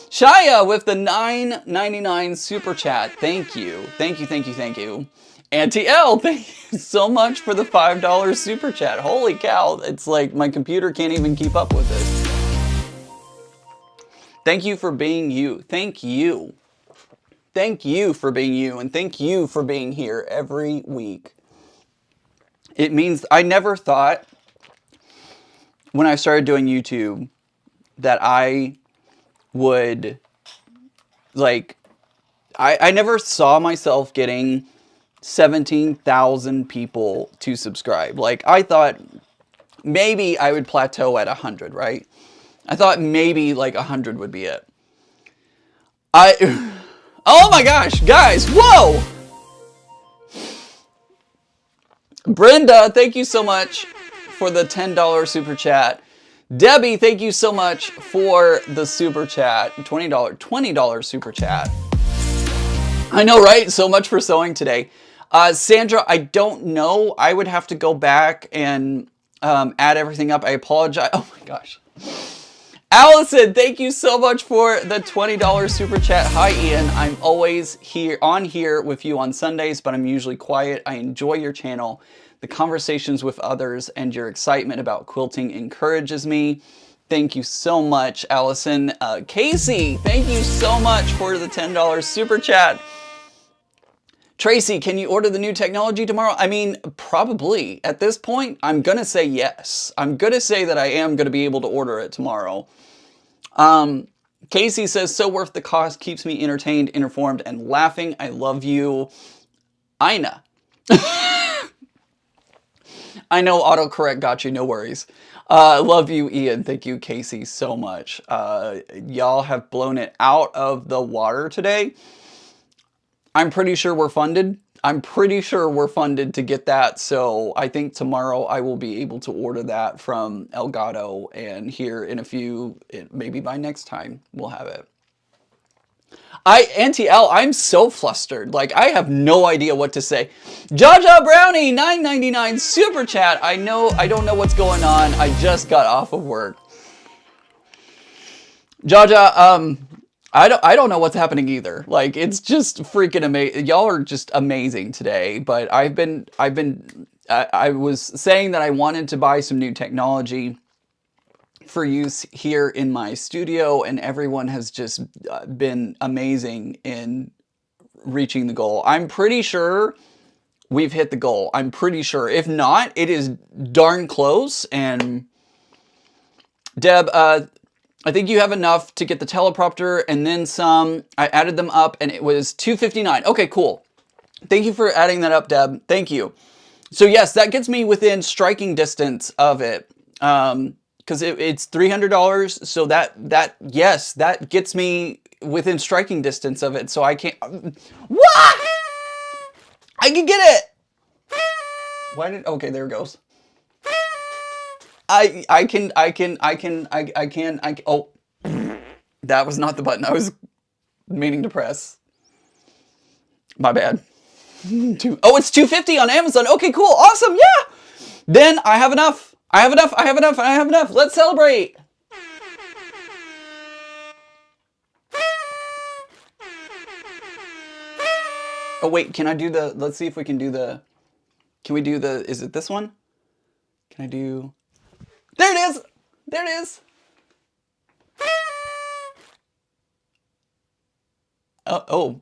Shia with the $9.99 super chat. Thank you. Thank you. Auntie L, thank you so much for the $5 super chat. Holy cow. It's like my computer can't even keep up with it. Thank you for being you. Thank you. Thank you for being you. And thank you for being here every week. It means I never thought when I started doing YouTube that I would, like, I never saw myself getting 17,000 people to subscribe. Like, I thought maybe I would plateau at 100, right? I thought maybe like 100 would be it. Oh my gosh, guys, whoa! Brenda, thank you so much for the $10 super chat. Debbie, thank you so much for the super chat. $20 super chat. I know, right? So much for sewing today. Sandra, I don't know. I would have to go back and add everything up. I apologize. Oh my gosh. Allison, thank you so much for the $20 super chat. Hi, Ian. I'm always here with you on Sundays, but I'm usually quiet. I enjoy your channel. The conversations with others and your excitement about quilting encourages me. Thank you so much, Allison. Casey, thank you so much for the $10 super chat. Tracy, can you order the new technology tomorrow? I mean, probably. At this point, I'm going to say yes. I'm going to say that I am going to be able to order it tomorrow. Casey says, so worth the cost, keeps me entertained, informed, and laughing. I love you. Ina. I know autocorrect got you, no worries. Love you, Ian. Thank you, Casey, so much. Y'all have blown it out of the water today. I'm pretty sure we're funded. I'm pretty sure we're funded to get that. So I think tomorrow I will be able to order that from Elgato, and here in a few, maybe by next time, we'll have it. Auntie L, I'm so flustered. Like, I have no idea what to say. Jaja Brownie, $9.99 super chat. I don't know what's going on. I just got off of work. Jaja, I don't know what's happening either. Like, it's just freaking amazing. Y'all are just amazing today. But I was saying that I wanted to buy some new technology for use here in my studio, and everyone has just been amazing in reaching the goal. I'm pretty sure we've hit the goal. I'm pretty sure. If not, it is darn close. And Deb, I think you have enough to get the teleprompter and then some. I added them up and it was $259. Okay, cool. Thank you for adding that up, Deb. Thank you. So yes, that gets me within striking distance of it. Because it's $300. So that gets me within striking distance of it. So I can't. What? I can get it. Okay, there it goes. Oh, that was not the button I was meaning to press. My bad. Oh, it's $250 on Amazon. Okay, cool. Awesome. Yeah. Then I have enough. I have enough. Let's celebrate. Oh, wait. Can I do let's see if we can do can we do is it this one? Can I do, there it is. There it is. Oh.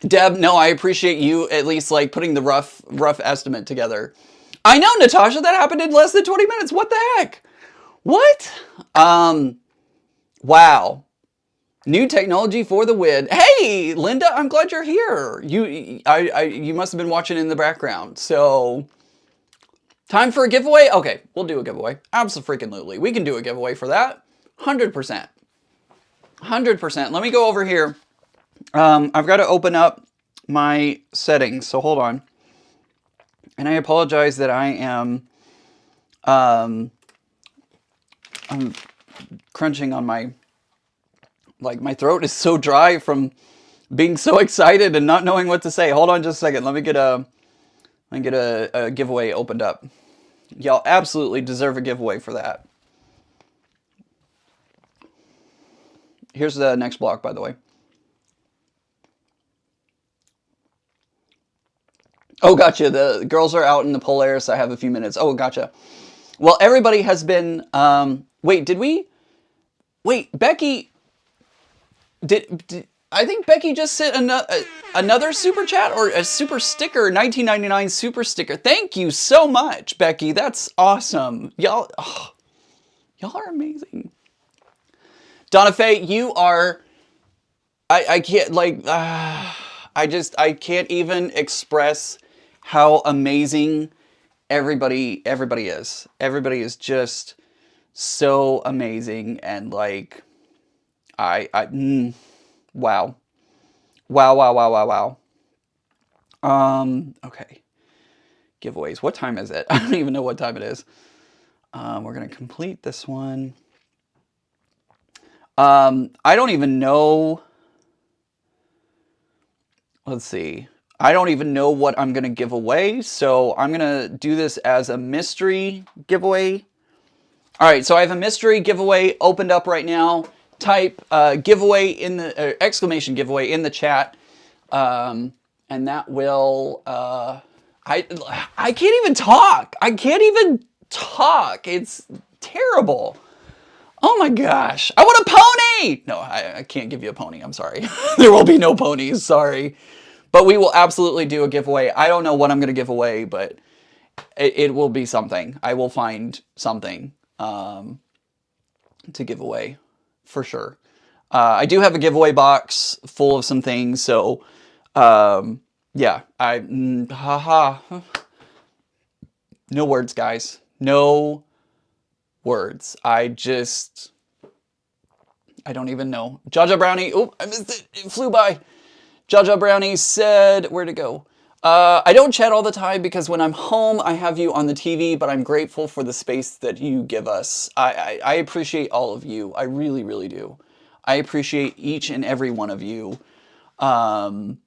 Deb, no, I appreciate you at least like putting the rough estimate together. I know, Natasha, that happened in less than 20 minutes. What the heck? What? Wow. New technology for the win. Hey, Linda, I'm glad you're here. You must have been watching in the background. So, time for a giveaway? Okay, we'll do a giveaway. Absolutely. We can do a giveaway for that. 100%. 100%. Let me go over here. I've got to open up my settings, so hold on. And I apologize that I am I'm crunching on my throat is so dry from being so excited and not knowing what to say. Hold on just a second. Let me get a giveaway opened up. Y'all absolutely deserve a giveaway for that. Here's the next block, by the way. Oh, gotcha. The girls are out in the Polaris. I have a few minutes. Oh, gotcha. Well, everybody has been... wait, did we... Wait, Becky... Did I think Becky just sent another super chat or a super sticker, 1999 super sticker. Thank you so much, Becky. That's awesome. Y'all are amazing. Donna Faye, you are... I can't, I can't even express how amazing everybody is. Everybody is just so amazing, and like, wow. Wow. Okay. Giveaways. What time is it? I don't even know what time it is. We're going to complete this one. I don't even know. Let's see. I don't even know what I'm going to give away, so I'm going to do this as a mystery giveaway. All right, so I have a mystery giveaway opened up right now. Type giveaway in the exclamation giveaway in the chat, and that will. I can't even talk. I can't even talk. It's terrible. Oh my gosh. I want a pony! No, I can't give you a pony. I'm sorry. There will be no ponies. Sorry. But we will absolutely do a giveaway. I don't know what I'm going to give away, but it will be something. I will find something to give away for sure. I do have a giveaway box full of some things. So, yeah. Haha. No words, guys. No words. I don't even know. Jaja Brownie. Oh, I missed it. It flew by. Jaja Brownie said, where'd it go? I don't chat all the time because when I'm home, I have you on the TV, but I'm grateful for the space that you give us. I appreciate all of you. I really, really do. I appreciate each and every one of you. Thank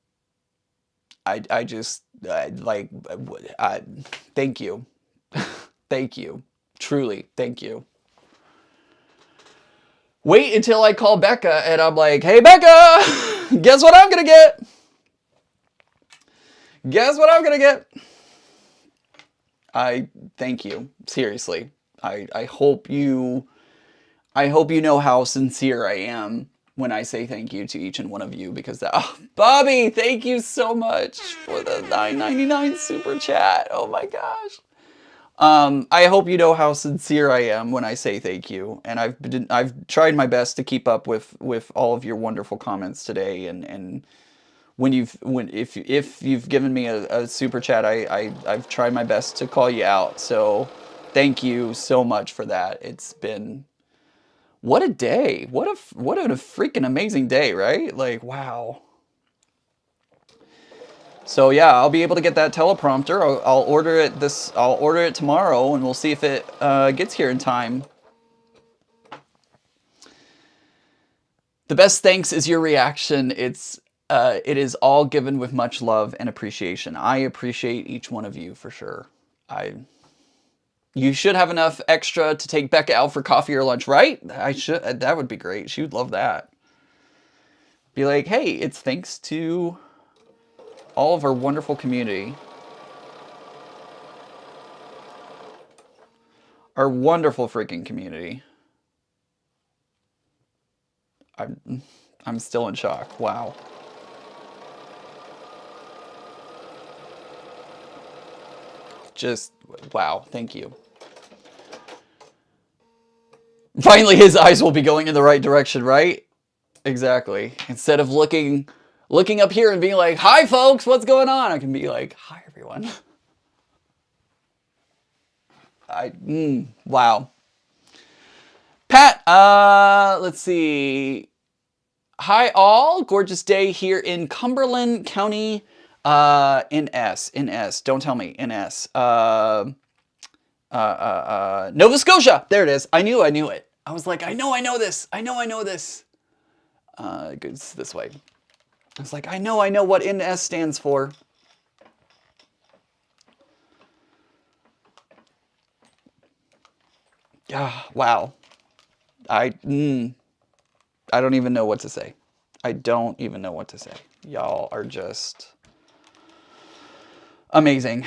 you. Thank you. Truly, thank you. Wait until I call Becca and I'm like, hey, Becca, guess what I'm going to get? Guess what I'm going to get? I thank you. Seriously. I hope you know how sincere I am when I say thank you to each and one of you because Bobby, thank you so much for the $9.99 super chat. Oh my gosh. I hope you know how sincere I am when I say thank you, and I've tried my best to keep up with all of your wonderful comments today, and if you've given me a super chat, I've tried my best to call you out. So, thank you so much for that. It's been what a day, what a freaking amazing day, right? Like wow. So yeah, I'll be able to get that teleprompter. I'll order it I'll order it tomorrow, and we'll see if it gets here in time. The best thanks is your reaction. It is all given with much love and appreciation. I appreciate each one of you for sure. You should have enough extra to take Becca out for coffee or lunch, right? That would be great. She would love that. Be like, hey, it's thanks to all of our wonderful community. Our wonderful freaking community. I'm still in shock. Wow. Just wow. Thank you. Finally, his eyes will be going in the right direction, right? Exactly. Instead of looking up here and being like, hi folks, what's going on? I can be like, hi everyone. Wow. Pat, let's see. Hi all, gorgeous day here in Cumberland County, NS. Don't tell me, NS. Nova Scotia. There it is. I knew it. I was like, I know this. I know this. It goes this way. I was like, I know what NS stands for. Wow. I don't even know what to say. I don't even know what to say. Y'all are just amazing.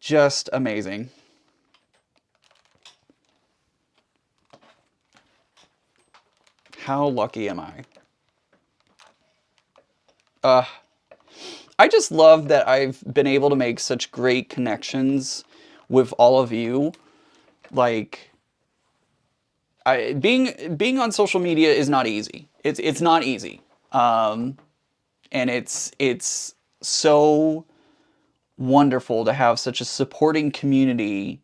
Just amazing. How lucky am I? I just love that I've been able to make such great connections with all of you. Like, being on social media is not easy. It's not easy. And it's so wonderful to have such a supporting community,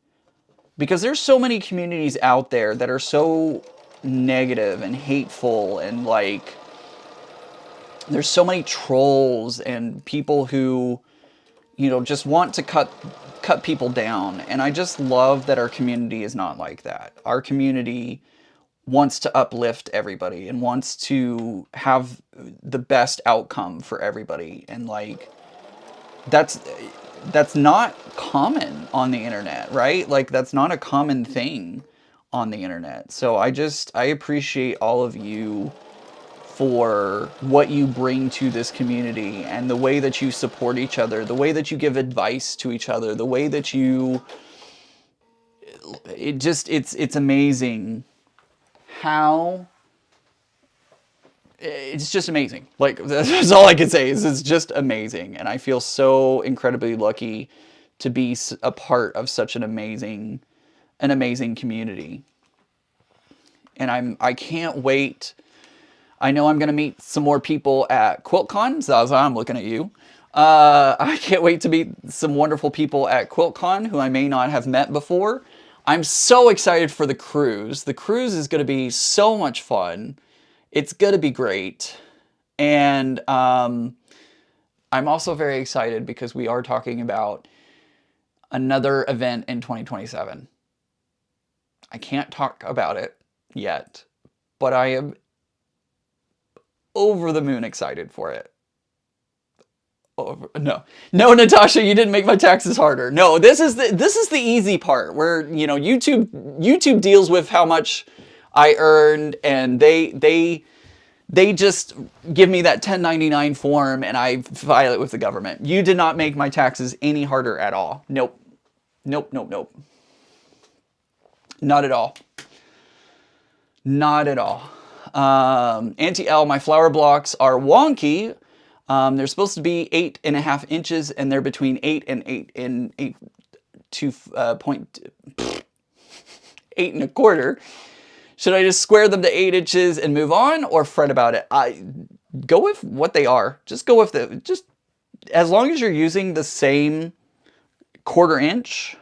because there's so many communities out there that are so negative and hateful and like there's so many trolls and people who, you know, just want to cut people down. And I just love that our community is not like that. Our community wants to uplift everybody and wants to have the best outcome for everybody. And like, that's not common on the internet, right? Like, that's not a common thing on the internet. So I appreciate all of you for what you bring to this community and the way that you support each other, the way that you give advice to each other, the way that you, it's amazing how, it's just amazing. Like, that's all I can say is it's just amazing. And I feel so incredibly lucky to be a part of such an amazing community. And I can't wait. I know I'm going to meet some more people at QuiltCon. Zaza, I'm looking at you. I can't wait to meet some wonderful people at QuiltCon who I may not have met before. I'm so excited for the cruise. The cruise is going to be so much fun. It's going to be great. And I'm also very excited because we are talking about another event in 2027. I can't talk about it yet, but I am over the moon excited for it. No, Natasha, you didn't make my taxes harder. No, this is the easy part where, you know, YouTube deals with how much I earned, and they just give me that 1099 form and I file it with the government. You did not make my taxes any harder at all. Nope. Not at all. Not at all. Auntie L, my flower blocks are wonky. They're supposed to be 8.5 inches, and they're between 8 and 8 to 8.25. Should I just square them to 8 inches and move on, or fret about it? I go with what they are. Just go with just as long as you're using the same 1/4 inch.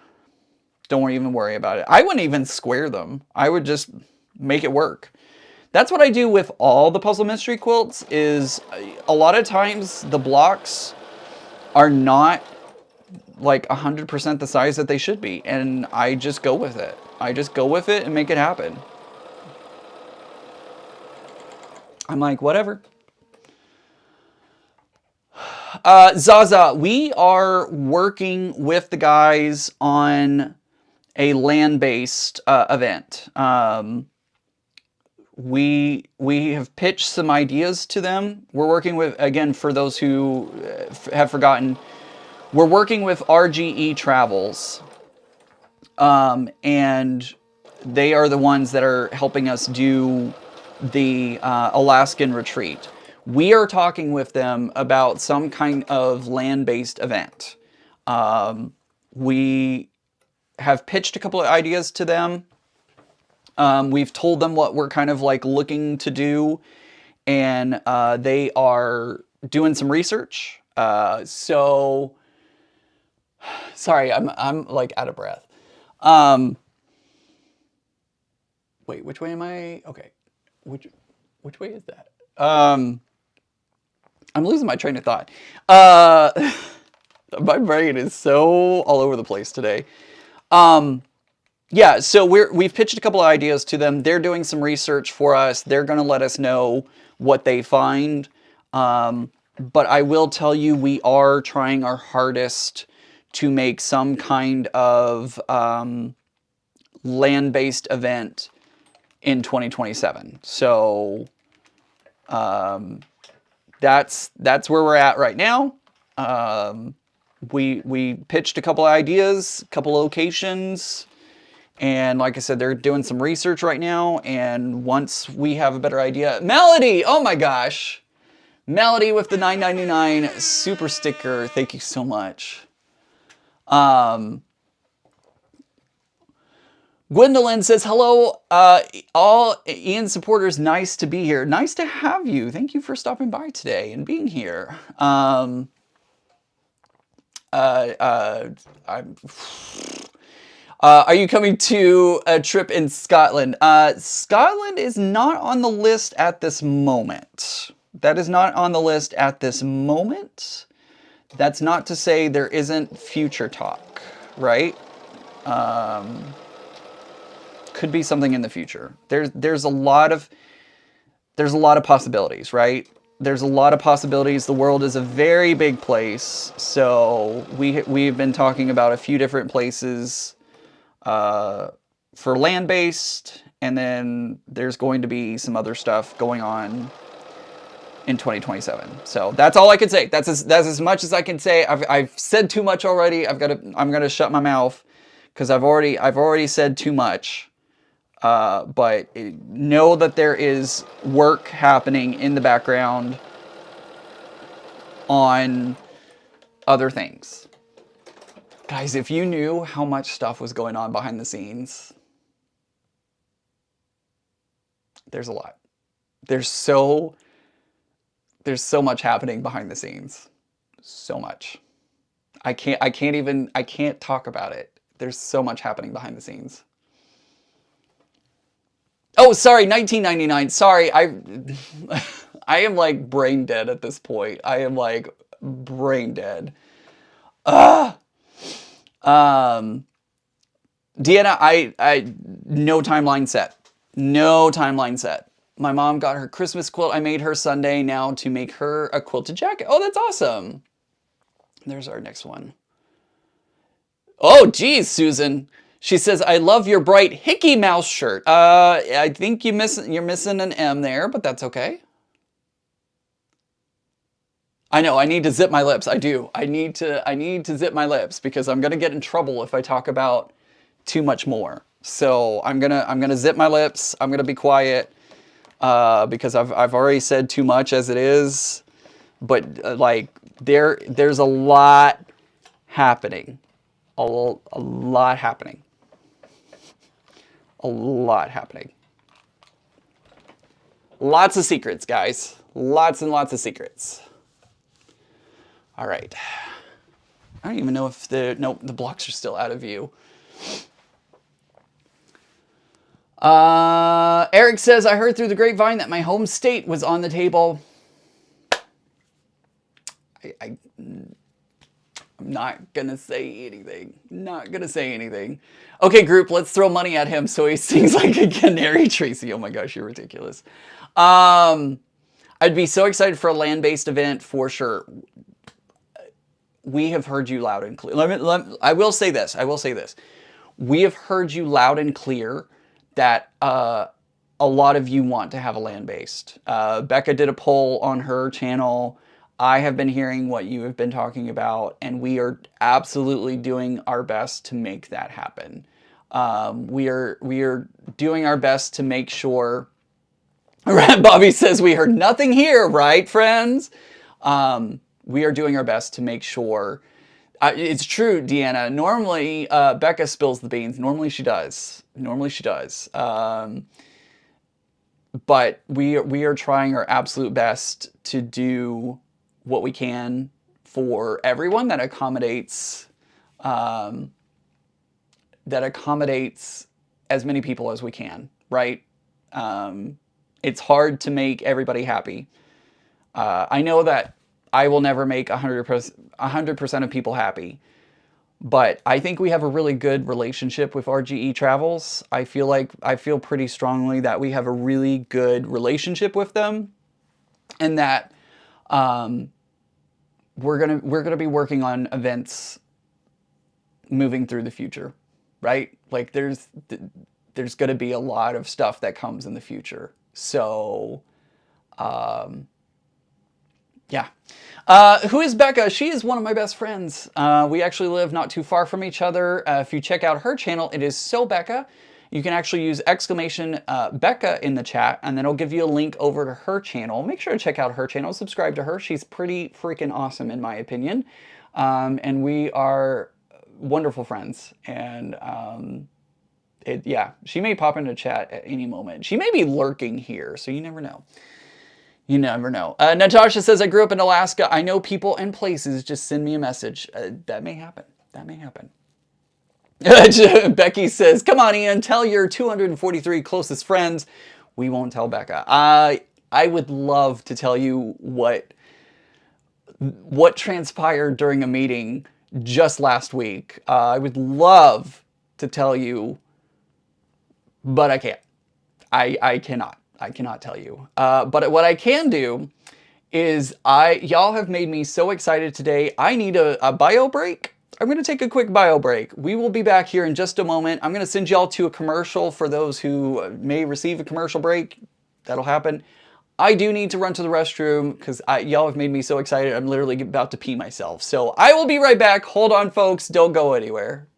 Don't even worry about it. I wouldn't even square them. I would just make it work. That's what I do with all the Puzzle Mystery quilts. Is a lot of times the blocks are not like 100% the size that they should be, and I just go with it. I just go with it and make it happen. I'm like, whatever. Zaza, we are working with the guys on a land-based event. We have pitched some ideas to them. We're working with, again, for those who have forgotten, we're working with RGE Travels. And they are the ones that are helping us do the Alaskan retreat. We are talking with them about some kind of land-based event. We have pitched a couple of ideas to them. We've told them what we're kind of like looking to do, and they are doing some research. So sorry, I'm like out of breath. Wait, which way am I? Okay, which way is that? I'm losing my train of thought. My brain is so all over the place today. Yeah, so we've pitched a couple of ideas to them. They're doing some research for us. They're going to let us know what they find. But I will tell you, we are trying our hardest to make some kind of land-based event in 2027. So that's where we're at right now. We pitched a couple of ideas, a couple locations. And like I said, they're doing some research right now. And once we have a better idea, Melody, oh my gosh. Melody with the $9.99 super sticker. Thank you so much. Gwendolyn says, hello, all Ian supporters. Nice to be here. Nice to have you. Thank you for stopping by today and being here. Are you coming to a trip in Scotland? Scotland is not on the list at this moment. That is not on the list at this moment. That's not to say there isn't future talk, right? Could be something in the future. There's a lot of possibilities, right? There's a lot of possibilities. The world is a very big place, so we've been talking about a few different places for land-based, and then there's going to be some other stuff going on in 2027. So that's all I can say. That's as much as I can say. I've said too much already. I'm gonna shut my mouth because I've already said too much. But know that there is work happening in the background on other things. Guys, if you knew how much stuff was going on behind the scenes, there's a lot. There's so much happening behind the scenes. So much. I can't talk about it. There's so much happening behind the scenes. Oh, sorry, 1999. Sorry, I am like brain dead at this point. I am like brain dead. Deanna, I no timeline set. No timeline set. My mom got her Christmas quilt. I made her Sunday now to make her a quilted jacket. Oh, that's awesome. There's our next one. Oh, geez, Susan. She says, I love your bright Hickey Mouse shirt. I think you're missing an M there, but that's okay. I know, I need to zip my lips. I do. I need to zip my lips because I'm gonna get in trouble if I talk about too much more. So I'm gonna zip my lips. I'm gonna be quiet because I've already said too much as it is. But like there's a lot happening. A lot happening. A lot happening. Lots of secrets, guys. Lots and lots of secrets. All right. I don't even know if the blocks are still out of view. Eric says, I heard through the grapevine that my home state was on the table. I'm not gonna say anything. Not gonna say anything. Okay, group, let's throw money at him so he sings like a canary. Tracy, oh my gosh, you're ridiculous. I'd be so excited for a land-based event for sure. We have heard you loud and clear. I will say this. We have heard you loud and clear that a lot of you want to have a land-based. Becca did a poll on her channel. I have been hearing what you have been talking about, and we are absolutely doing our best to make that happen. We are doing our best to make sure. Bobby says we heard nothing here, right, friends? We are doing our best to make sure. It's true, Deanna. Normally, Becca spills the beans. Normally she does. But we are trying our absolute best to do what we can for everyone that accommodates as many people as we can, right? It's hard to make everybody happy. I know that I will never make 100% of people happy, but I think we have a really good relationship with RGE Travels. I feel pretty strongly that we have a really good relationship with them, and that we're gonna be working on events moving through the future, right? Like there's gonna be a lot of stuff that comes in the future. So, yeah. Who is Becca? She is one of my best friends. We actually live not too far from each other. If you check out her channel, it is So Becca. You can actually use exclamation Becca in the chat, and then it'll give you a link over to her channel. Make sure to check out her channel, subscribe to her. She's pretty freaking awesome in my opinion. And we are wonderful friends. And yeah, she may pop into chat at any moment. She may be lurking here, so you never know. You never know. Natasha says, I grew up in Alaska. I know people and places. Just send me a message. That may happen. That may happen. Becky says, come on, Ian, tell your 243 closest friends. We won't tell Becca. I I would love to tell you what transpired during a meeting just last week. I would love to tell you, but I can't. I cannot. I cannot tell you. But what I can do is y'all have made me so excited today. I need a bio break. I'm going to take a quick bio break. We will be back here in just a moment. I'm going to send y'all to a commercial for those who may receive a commercial break. That'll happen. I do need to run to the restroom because y'all have made me so excited. I'm literally about to pee myself. So I will be right back. Hold on, folks. Don't go anywhere.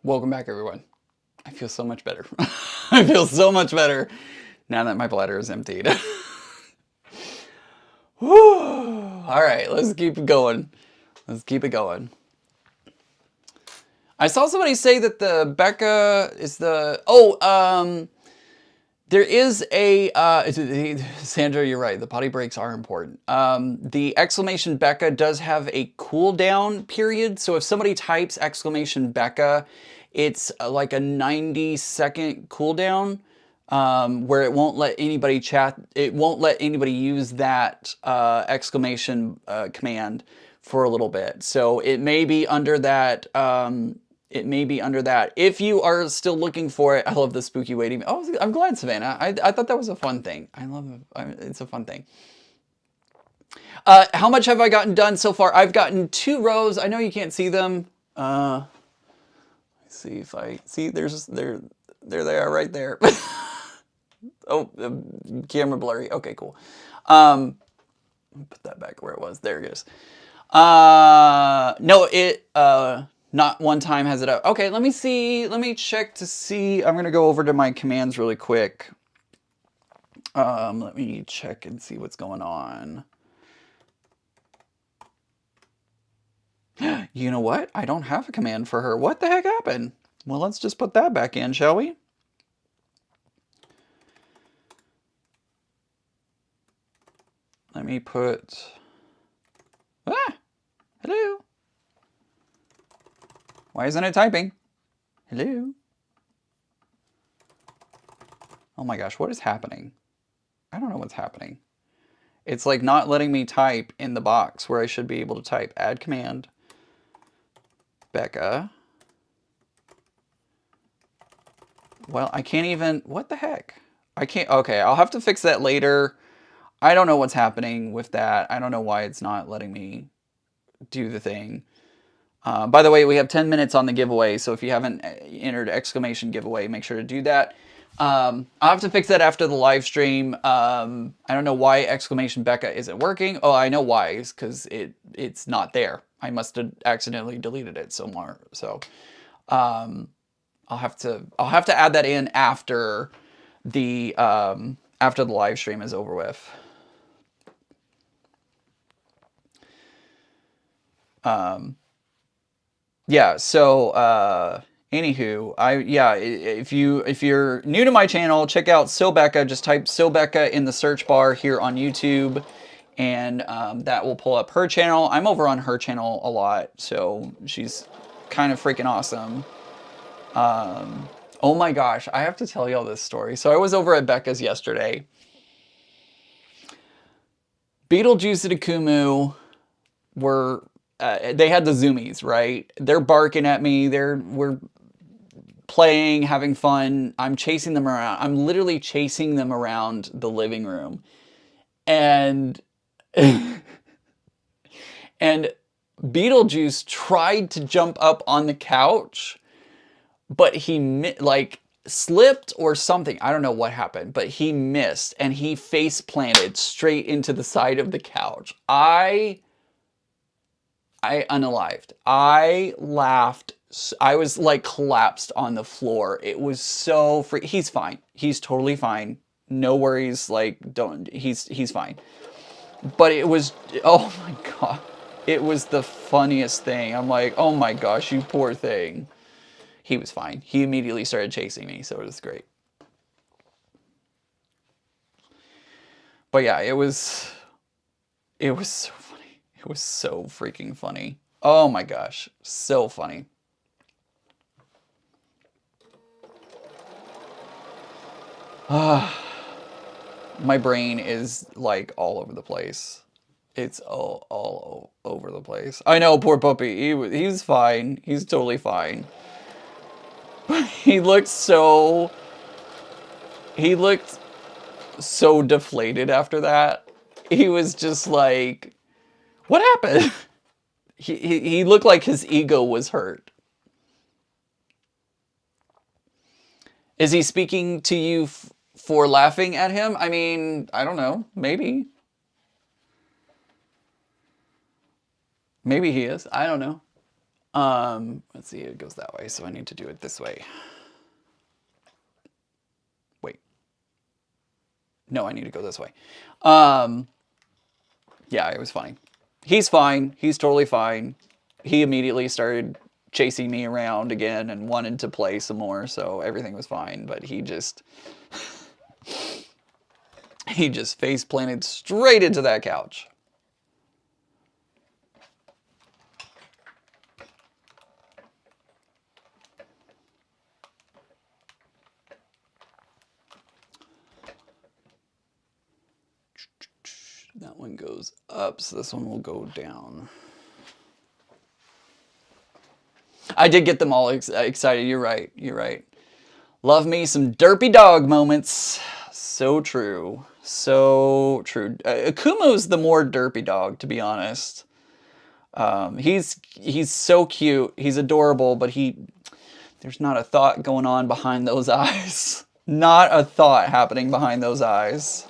Welcome back, everyone. I feel so much better. I feel so much better now that my bladder is emptied. All right, let's keep it going. Let's keep it going. I saw somebody say that the Becca is the... there is a... Sandra, you're right. The potty breaks are important. The exclamation Becca does have a cooldown period. So if somebody types exclamation Becca, it's like a 90-second cooldown where it won't let anybody chat. It won't let anybody use that exclamation command for a little bit. So it may be under that... it may be under that. If you are still looking for it, I love the spooky waiting. Oh, I'm glad, Savannah. I thought that was a fun thing. I love it. It's a fun thing. How much have I gotten done so far? I've gotten 2 rows. I know you can't see them. Let's see if I see. There they are right there. Oh, camera blurry. Okay, cool. Put that back where it was. There it is. No, it. Not one time has it up. Okay, let me see. Let me check to see. I'm going to go over to my commands really quick. Let me check and see what's going on. You know what? I don't have a command for her. What the heck happened? Well, let's just put that back in, shall we? Let me put... Hello? Why isn't it typing? Hello? Oh my gosh, what is happening? I don't know what's happening. It's like not letting me type in the box where I should be able to type. Add command. Becca. Well, I can't even... What the heck? I can't... Okay, I'll have to fix that later. I don't know what's happening with that. I don't know why it's not letting me do the thing. By the way, we have 10 minutes on the giveaway, so if you haven't entered exclamation giveaway, make sure to do that. I'll have to fix that after the live stream. I don't know why exclamation Becca isn't working. Oh, I know why. It's because it's not there. I must have accidentally deleted it somewhere. So I'll have to add that in after the live stream is over with. Yeah, so anywho, if you're new to my channel, check out Becca. Just type Becca in the search bar here on YouTube, and that will pull up her channel. I'm over on her channel a lot, so she's kind of freaking awesome. Oh my gosh, I have to tell y'all this story. So I was over at Becca's yesterday. Beetlejuice and Akumu were, they had the zoomies, right? They're barking at me. We're playing, having fun. I'm chasing them around. I'm literally chasing them around the living room. And, and Beetlejuice tried to jump up on the couch, but he like slipped or something. I don't know what happened, but he missed and he face planted straight into the side of the couch. I unalived. I laughed. I was like collapsed on the floor. It was so he's fine. He's totally fine. No worries. Like he's fine. But it was, oh my God. It was the funniest thing. I'm like, oh my gosh, you poor thing. He was fine. He immediately started chasing me, so it was great. But yeah, it was so funny. It was so freaking funny. Oh my gosh, so funny. My brain is like all over the place. It's all over the place. I know, poor puppy. He's fine. He's totally fine. He looked so deflated after that. He was just like, what happened? He looked like his ego was hurt. Is he speaking to you for laughing at him? I mean, I don't know. Maybe. Maybe he is. I don't know. Let's see, it goes that way, so I need to do it this way. Wait. No, I need to go this way. Yeah, it was funny. He's fine. He's totally fine. He immediately started chasing me around again and wanted to play some more, so everything was fine, but he just face planted straight into that couch. That one goes up, so this one will go down. I did get them all excited. You're right. You're right. Love me some derpy dog moments. So true. So true. Akumu's the more derpy dog, to be honest. He's so cute. He's adorable, but there's not a thought going on behind those eyes. Not a thought happening behind those eyes.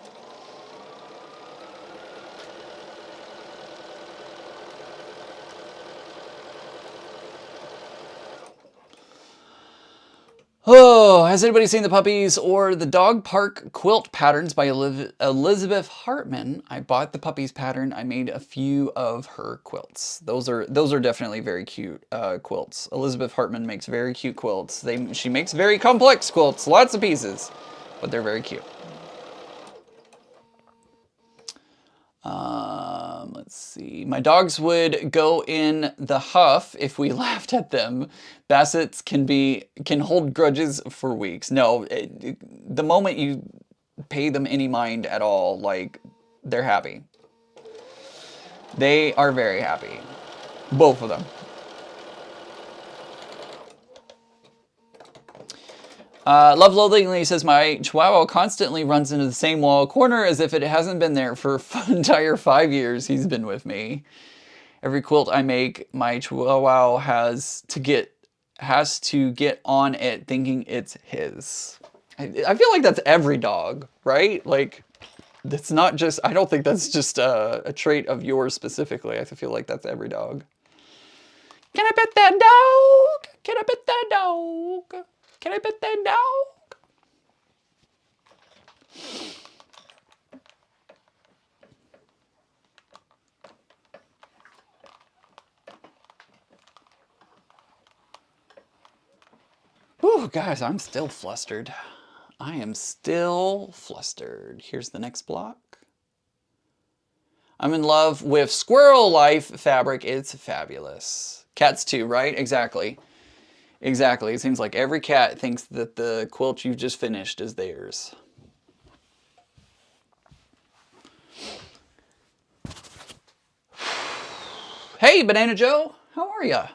Oh, has anybody seen the puppies or the dog park quilt patterns by Elizabeth Hartman? I bought the puppies pattern. I made a few of her quilts. Those are definitely very cute quilts. Elizabeth Hartman makes very cute quilts. She makes very complex quilts, lots of pieces, but they're very cute. Let's see. My dogs would go in the huff if we laughed at them. Bassets can hold grudges for weeks. No, the moment you pay them any mind at all, like, they're happy. They are very happy. Both of them. Love Loathingly says, my Chihuahua constantly runs into the same wall corner as if it hasn't been there for an entire 5 years he's been with me. Every quilt I make, my Chihuahua has to get on it thinking it's his. I feel like that's every dog, right? Like, that's not just, I don't think that's just a trait of yours specifically. I feel like that's every dog. Can I pet that dog? Can I pet that dog? Can I pet that dog? Whew, guys, I'm still flustered. I am still flustered. Here's the next block. I'm in love with Squirrel Life fabric. It's fabulous. Cats too, right? Exactly. Exactly. It seems like every cat thinks that the quilt you've just finished is theirs. Hey, Banana Joe. How are ya?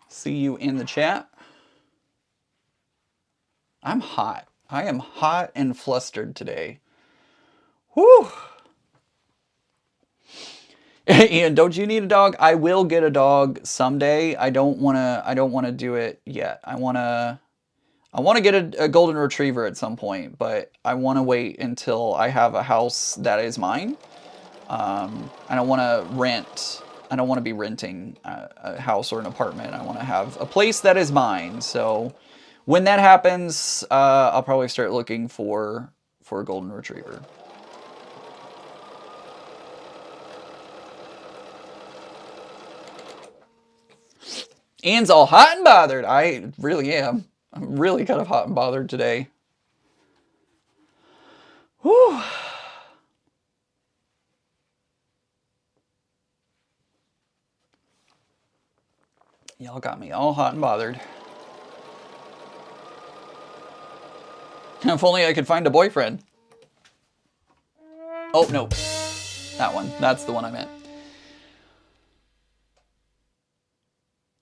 See you in the chat. I'm hot. I am hot and flustered today. Whew. Ian, don't you need a dog? I will get a dog someday. I don't want to do it yet. I want to get a golden retriever at some point, but I want to wait until I have a house that is mine. I don't want to rent. I don't want to be renting a house or an apartment. I want to have a place that is mine. So when that happens, I'll probably start looking for a golden retriever. Ian's all hot and bothered. I really am. I'm really kind of hot and bothered today. Whew. Y'all got me all hot and bothered. If only I could find a boyfriend. Oh, no. That one. That's the one I meant.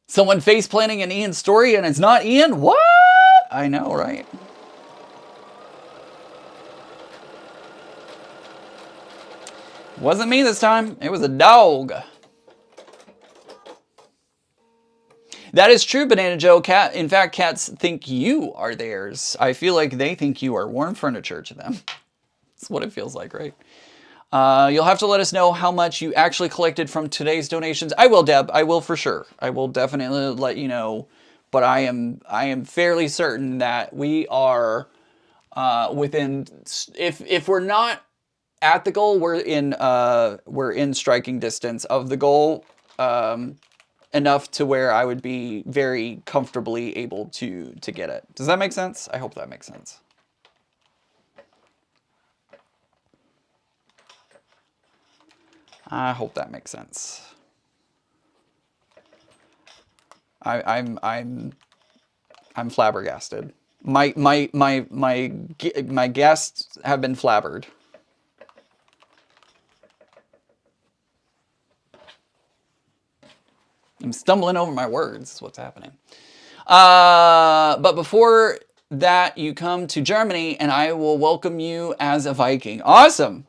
Someone face planting an Ian story and it's not Ian? What? I know, right? Wasn't me this time. It was a dog. That is true, Banana Joe. In fact, cats think you are theirs. I feel like they think you are worn furniture to them. That's what it feels like, right? You'll have to let us know how much you actually collected from today's donations. I will, Deb. I will for sure. I will definitely let you know. But I am fairly certain that we are within. If we're not at the goal, we're in striking distance of the goal. Enough to where I would be very comfortably able to get it. Does that make sense? I hope that makes sense. I hope that makes sense. I'm flabbergasted. My guests have been flabbered. I'm stumbling over my words, is what's happening. But before that, you come to Germany, and I will welcome you as a Viking. Awesome!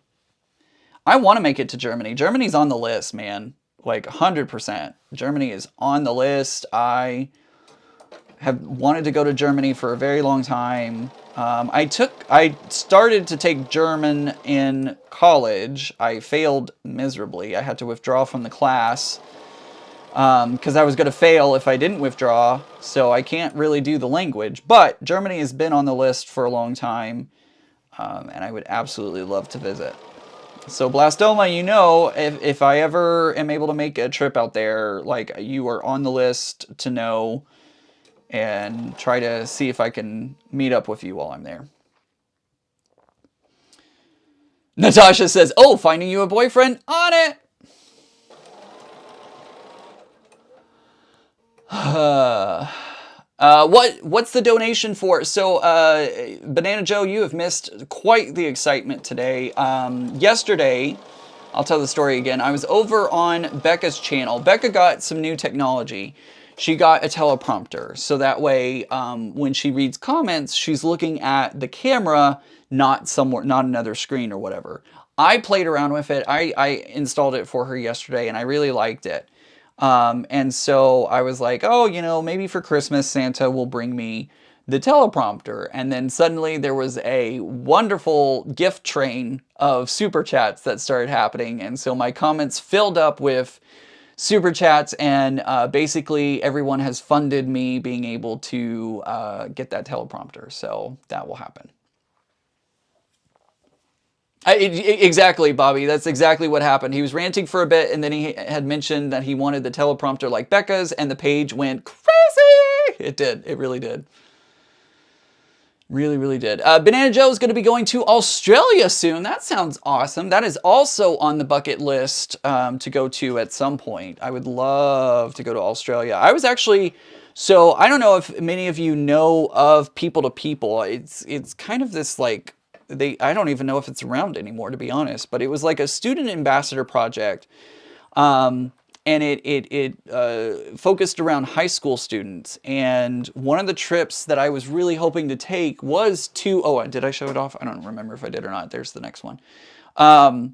I want to make it to Germany. Germany's on the list, man. Like 100%. Germany is on the list. I have wanted to go to Germany for a very long time. I started to take German in college. I failed miserably. I had to withdraw from the class because I was going to fail if I didn't withdraw. So I can't really do the language. But Germany has been on the list for a long time. And I would absolutely love to visit. So Blastoma, you know, if I ever am able to make a trip out there, like, you are on the list to know, and try to see if I can meet up with you while I'm there. Natasha says, oh, finding you a boyfriend? On it! What's the donation for? So, Banana Joe, you have missed quite the excitement today. Yesterday, I'll tell the story again. I was over on Becca's channel. Becca got some new technology. She got a teleprompter, so that way, when she reads comments, she's looking at the camera, not another screen or whatever. I played around with it. I installed it for her yesterday, and I really liked it. And so I was like, oh, you know, maybe for Christmas, Santa will bring me the teleprompter. And then suddenly there was a wonderful gift train of super chats that started happening. And so my comments filled up with super chats, and basically everyone has funded me being able to get that teleprompter. So that will happen. Exactly, Bobby. That's exactly what happened. He was ranting for a bit, and then he had mentioned that he wanted the teleprompter like Becca's, and the page went crazy. It did. It really did. Really, really did. Banana Joe is going to be going to Australia soon. That sounds awesome. That is also on the bucket list to go to at some point. I would love to go to Australia. I was actually... So, I don't know if many of you know of People to People. It's kind of this, like... I don't even know if it's around anymore, to be honest. But it was like a student ambassador project. And it focused around high school students. And one of the trips that I was really hoping to take was to... Oh, did I show it off? I don't remember if I did or not. There's the next one. One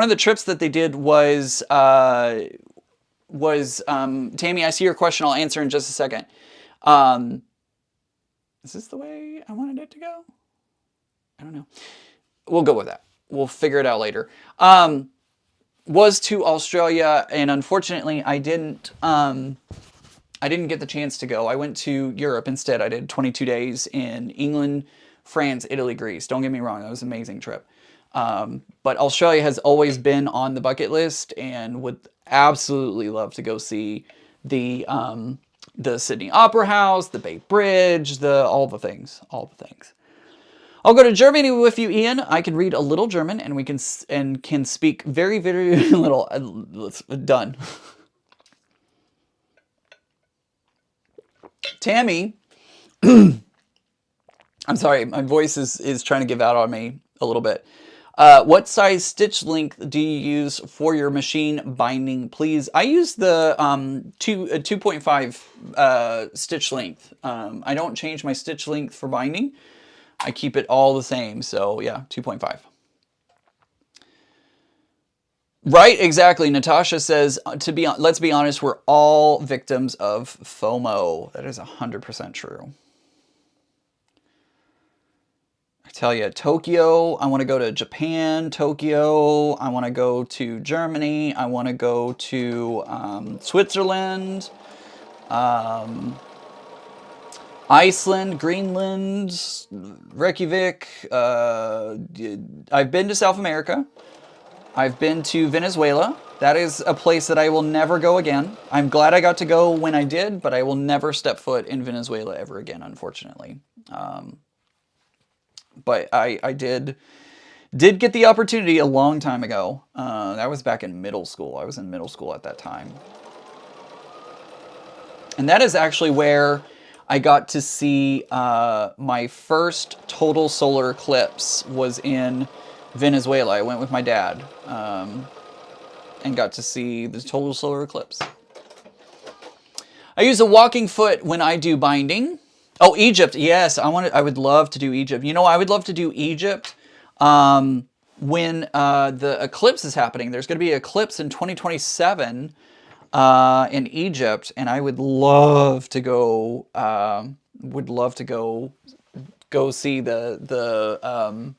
of the trips that they did was... Tammy, I see your question. I'll answer in just a second. Is this the way I wanted it to go? I don't know. We'll go with that. We'll figure it out later. Was to Australia, and unfortunately I didn't get the chance to go. I went to Europe instead. I did 22 days in England, France, Italy, Greece. Don't get me wrong, that was an amazing trip. But Australia has always been on the bucket list, and would absolutely love to go see the Sydney Opera House, the Bay Bridge, all the things. I'll go to Germany with you, Ian. I can read a little German, and we can speak very, very little. Done. Tammy, I'm sorry, my voice is trying to give out on me a little bit. What size stitch length do you use for your machine binding, please? I use the 2.5 stitch length. I don't change my stitch length for binding. I keep it all the same, so yeah, 2.5. Right, exactly. Natasha says, let's be honest, we're all victims of FOMO. That is 100% true. I tell you, Tokyo, I want to go to Japan, Tokyo, I want to go to Germany, I want to go to Switzerland, Iceland, Greenland, Reykjavik. I've been to South America. I've been to Venezuela. That is a place that I will never go again. I'm glad I got to go when I did, but I will never step foot in Venezuela ever again, unfortunately. But I did get the opportunity a long time ago. That was back in middle school. I was in middle school at that time. And that is actually where I got to see my first total solar eclipse. Was in Venezuela. I went with my dad and got to see the total solar eclipse. I use a walking foot when I do binding. Oh, Egypt. Yes, I would love to do Egypt. You know, I would love to do Egypt when the eclipse is happening. There's going to be an eclipse in 2027 in Egypt, and I would love to go. Go see the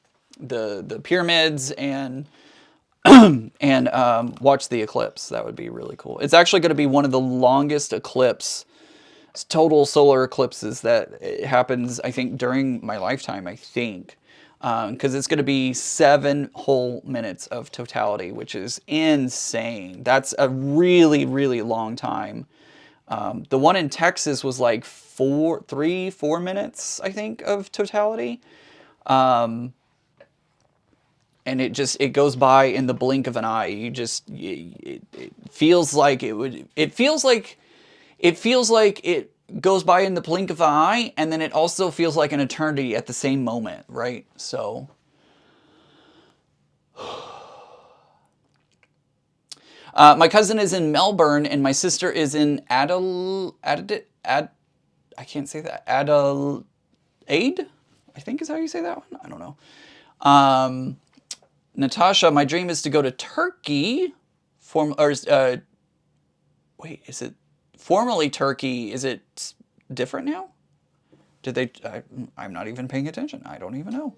pyramids and watch the eclipse. That would be really cool. It's actually going to be one of the longest total solar eclipses that happens, I think, during my lifetime, I think. Because it's going to be 7 whole minutes of totality, which is insane. That's a really, really long time. The one in Texas was like 4 minutes, I think, of totality. And it goes by in the blink of an eye. It feels like it goes by in the blink of an eye, and then it also feels like an eternity at the same moment, right? So my cousin is in Melbourne, and my sister is in I can't say that. Adelaide, I think is how you say that one. I don't know. Natasha, my dream is to go to Turkey. Wait, is it formerly Turkey? Is it different now? Did they? I'm not even paying attention. I don't even know.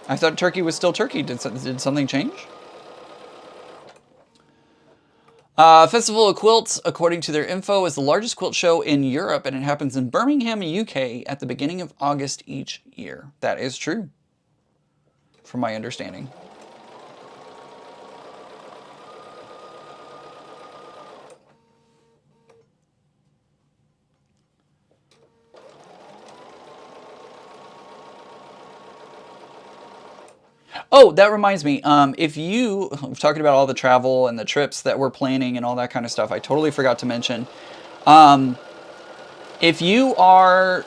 I thought Turkey was still Turkey. Did something change? Festival of Quilts, according to their info, is the largest quilt show in Europe, and it happens in Birmingham, UK, at the beginning of August each year. That is true, from my understanding. Oh, that reminds me. If you, we're talking about all the travel and the trips that we're planning and all that kind of stuff, I totally forgot to mention. If you are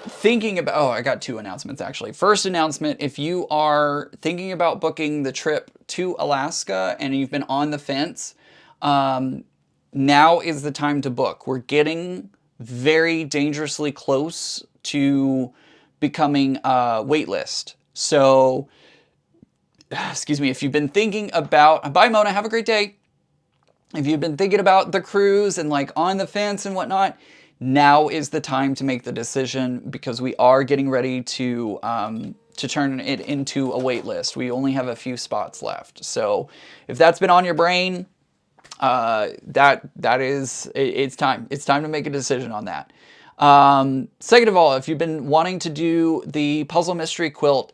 thinking about, oh, I got two announcements actually. First announcement, if you are thinking about booking the trip to Alaska and you've been on the fence, now is the time to book. We're getting very dangerously close to becoming a wait list. So, excuse me, if you've been thinking about, bye Mona, have a great day. If you've been thinking about the cruise and like on the fence and whatnot, now is the time to make the decision, because we are getting ready to turn it into a wait list. We only have a few spots left. So if that's been on your brain, it's time. It's time to make a decision on that. Second of all, if you've been wanting to do the puzzle mystery quilt,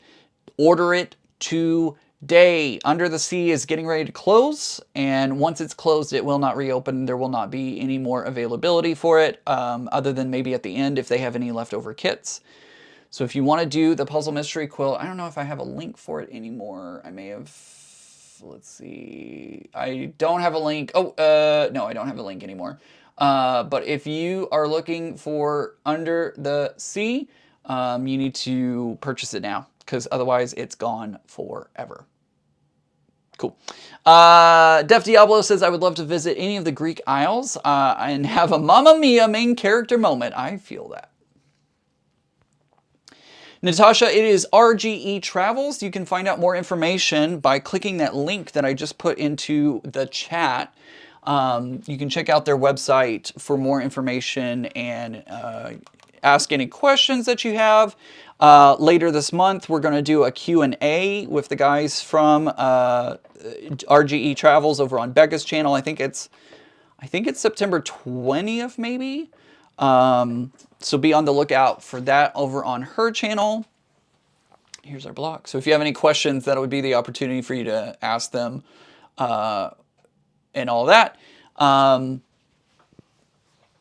order it today. Under the Sea is getting ready to close, and once it's closed, it will not reopen. There will not be any more availability for it, other than maybe at the end if they have any leftover kits. So if you want to do the puzzle mystery quilt, I don't know if I have a link for it anymore. I may have, let's see. I don't have a link. Oh, no, I don't have a link anymore. But if you are looking for Under the Sea, you need to purchase it now, because otherwise it's gone forever. Cool. Def Diablo says, I would love to visit any of the Greek Isles and have a Mamma Mia main character moment. I feel that. Natasha, it is RGE Travels. You can find out more information by clicking that link that I just put into the chat. You can check out their website for more information and ask any questions that you have. Later this month, we're going to do a Q&A with the guys from RGE Travels over on Becca's channel. I think it's September 20th, maybe. So be on the lookout for that over on her channel. Here's our block. So if you have any questions, that would be the opportunity for you to ask them and all that. And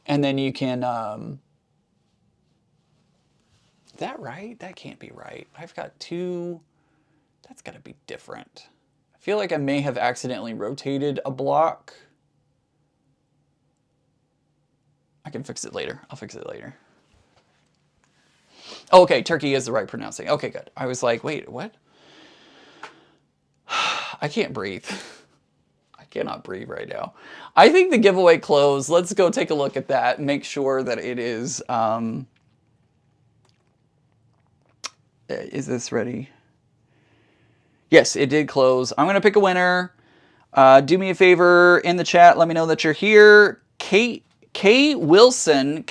then you can... is that right? That can't be right. I've got two... That's got to be different. I feel like I may have accidentally rotated a block. I can fix it later. I'll fix it later. Oh, okay, Turkey is the right pronouncing. Okay, good. I was like, wait, what? I can't breathe. I cannot breathe right now. I think the giveaway closed. Let's go take a look at that. Make sure that it is... is this ready? Yes, it did close. I'm going to pick a winner. Do me a favor in the chat. Let me know that you're here. K. Wilson,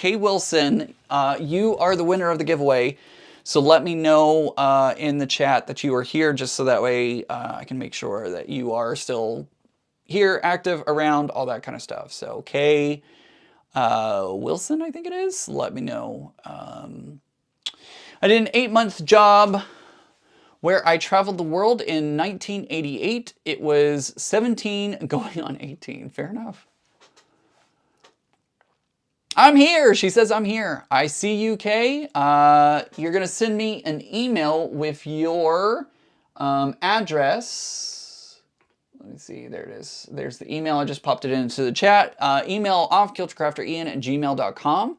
you are the winner of the giveaway. So let me know in the chat that you are here, just so that way I can make sure that you are still here, active, around, all that kind of stuff. So K. Wilson, I think it is. Let me know. I did an 8-month job where I traveled the world in 1988. It was 17 going on 18. Fair enough. I'm here. She says I'm here. I see you, Kay. You're going to send me an email with your address. Let me see. There it is. There's the email. I just popped it into the chat. Email offkiltercrafterian@gmail.com.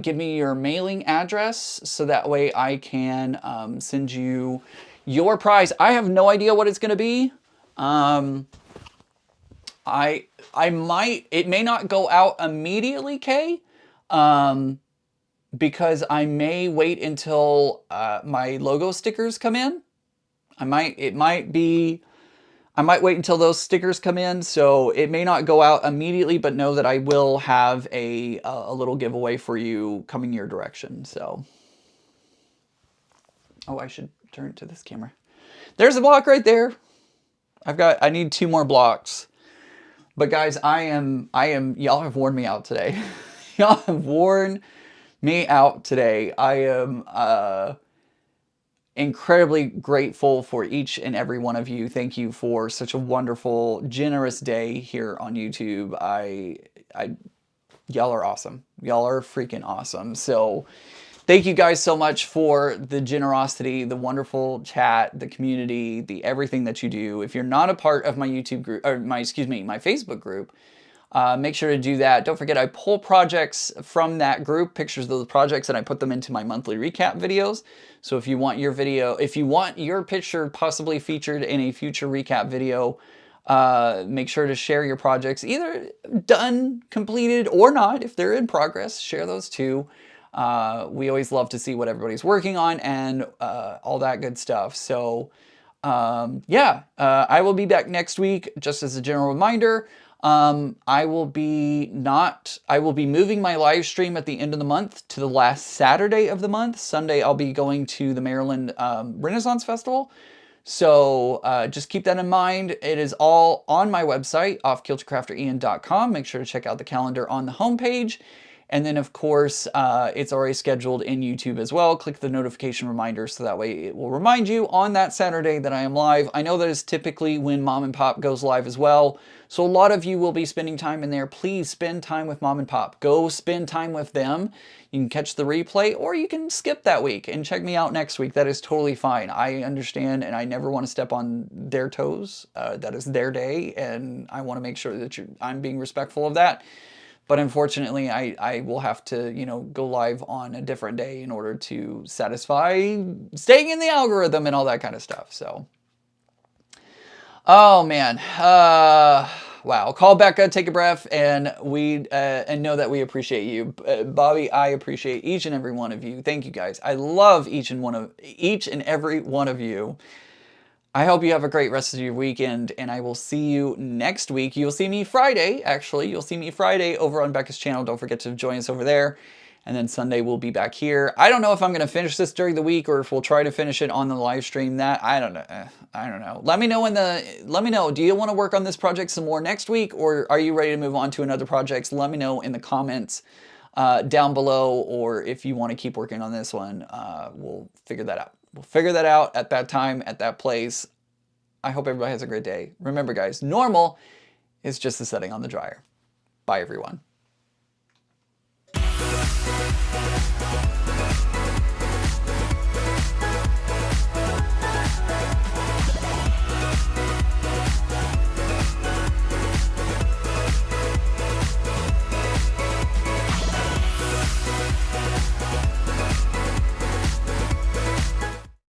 Give me your mailing address so that way I can send you your prize. I have no idea what it's going to be. It may not go out immediately, Kay, because I may wait until my logo stickers come in. it might be, I might wait until those stickers come in, so it may not go out immediately, but know that I will have a little giveaway for you coming your direction. So, oh, I should turn to this camera. There's a block right there. I need 2 more blocks. But guys, y'all have worn me out today. Y'all have worn me out today. I am incredibly grateful for each and every one of you. Thank you for such a wonderful, generous day here on YouTube. Y'all are awesome. Y'all are freaking awesome. So thank you guys so much for the generosity, the wonderful chat, the community, the everything that you do. If you're not a part of my YouTube group, or my Facebook group, make sure to do that. Don't forget, I pull projects from that group, pictures of those projects, and I put them into my monthly recap videos. So if you want your picture possibly featured in a future recap video, make sure to share your projects, either done, completed, or not. If they're in progress, share those too. We always love to see what everybody's working on and all that good stuff. So yeah, I will be back next week. Just as a general reminder, I will be moving my live stream at the end of the month to the last Saturday of the month. Sunday, I'll be going to the Maryland Renaissance Festival. So just keep that in mind. It is all on my website, offkiltercrafterian.com. Make sure to check out the calendar on the homepage. And then, of course, it's already scheduled in YouTube as well. Click the notification reminder so that way it will remind you on that Saturday that I am live. I know that is typically when Mom and Pop goes live as well. So a lot of you will be spending time in there. Please spend time with Mom and Pop. Go spend time with them. You can catch the replay, or you can skip that week and check me out next week. That is totally fine. I understand, and I never want to step on their toes. That is their day, and I want to make sure that I'm being respectful of that. But unfortunately, I will have to, go live on a different day in order to satisfy staying in the algorithm and all that kind of stuff. So, oh man, wow. Call Becca, take a breath, and and know that we appreciate you, Bobby. I appreciate each and every one of you. Thank you guys. I love each and every one of you. I hope you have a great rest of your weekend, and I will see you next week. You'll see me Friday, actually. You'll see me Friday over on Becca's channel. Don't forget to join us over there. And then Sunday we'll be back here. I don't know if I'm going to finish this during the week or if we'll try to finish it on the live stream. I don't know. I don't know. Let me know. Do you want to work on this project some more next week, or are you ready to move on to another project? Let me know in the comments down below, or if you want to keep working on this one, we'll figure that out. We'll figure that out at that time, at that place. I hope everybody has a great day. Remember, guys, normal is just the setting on the dryer. Bye, everyone.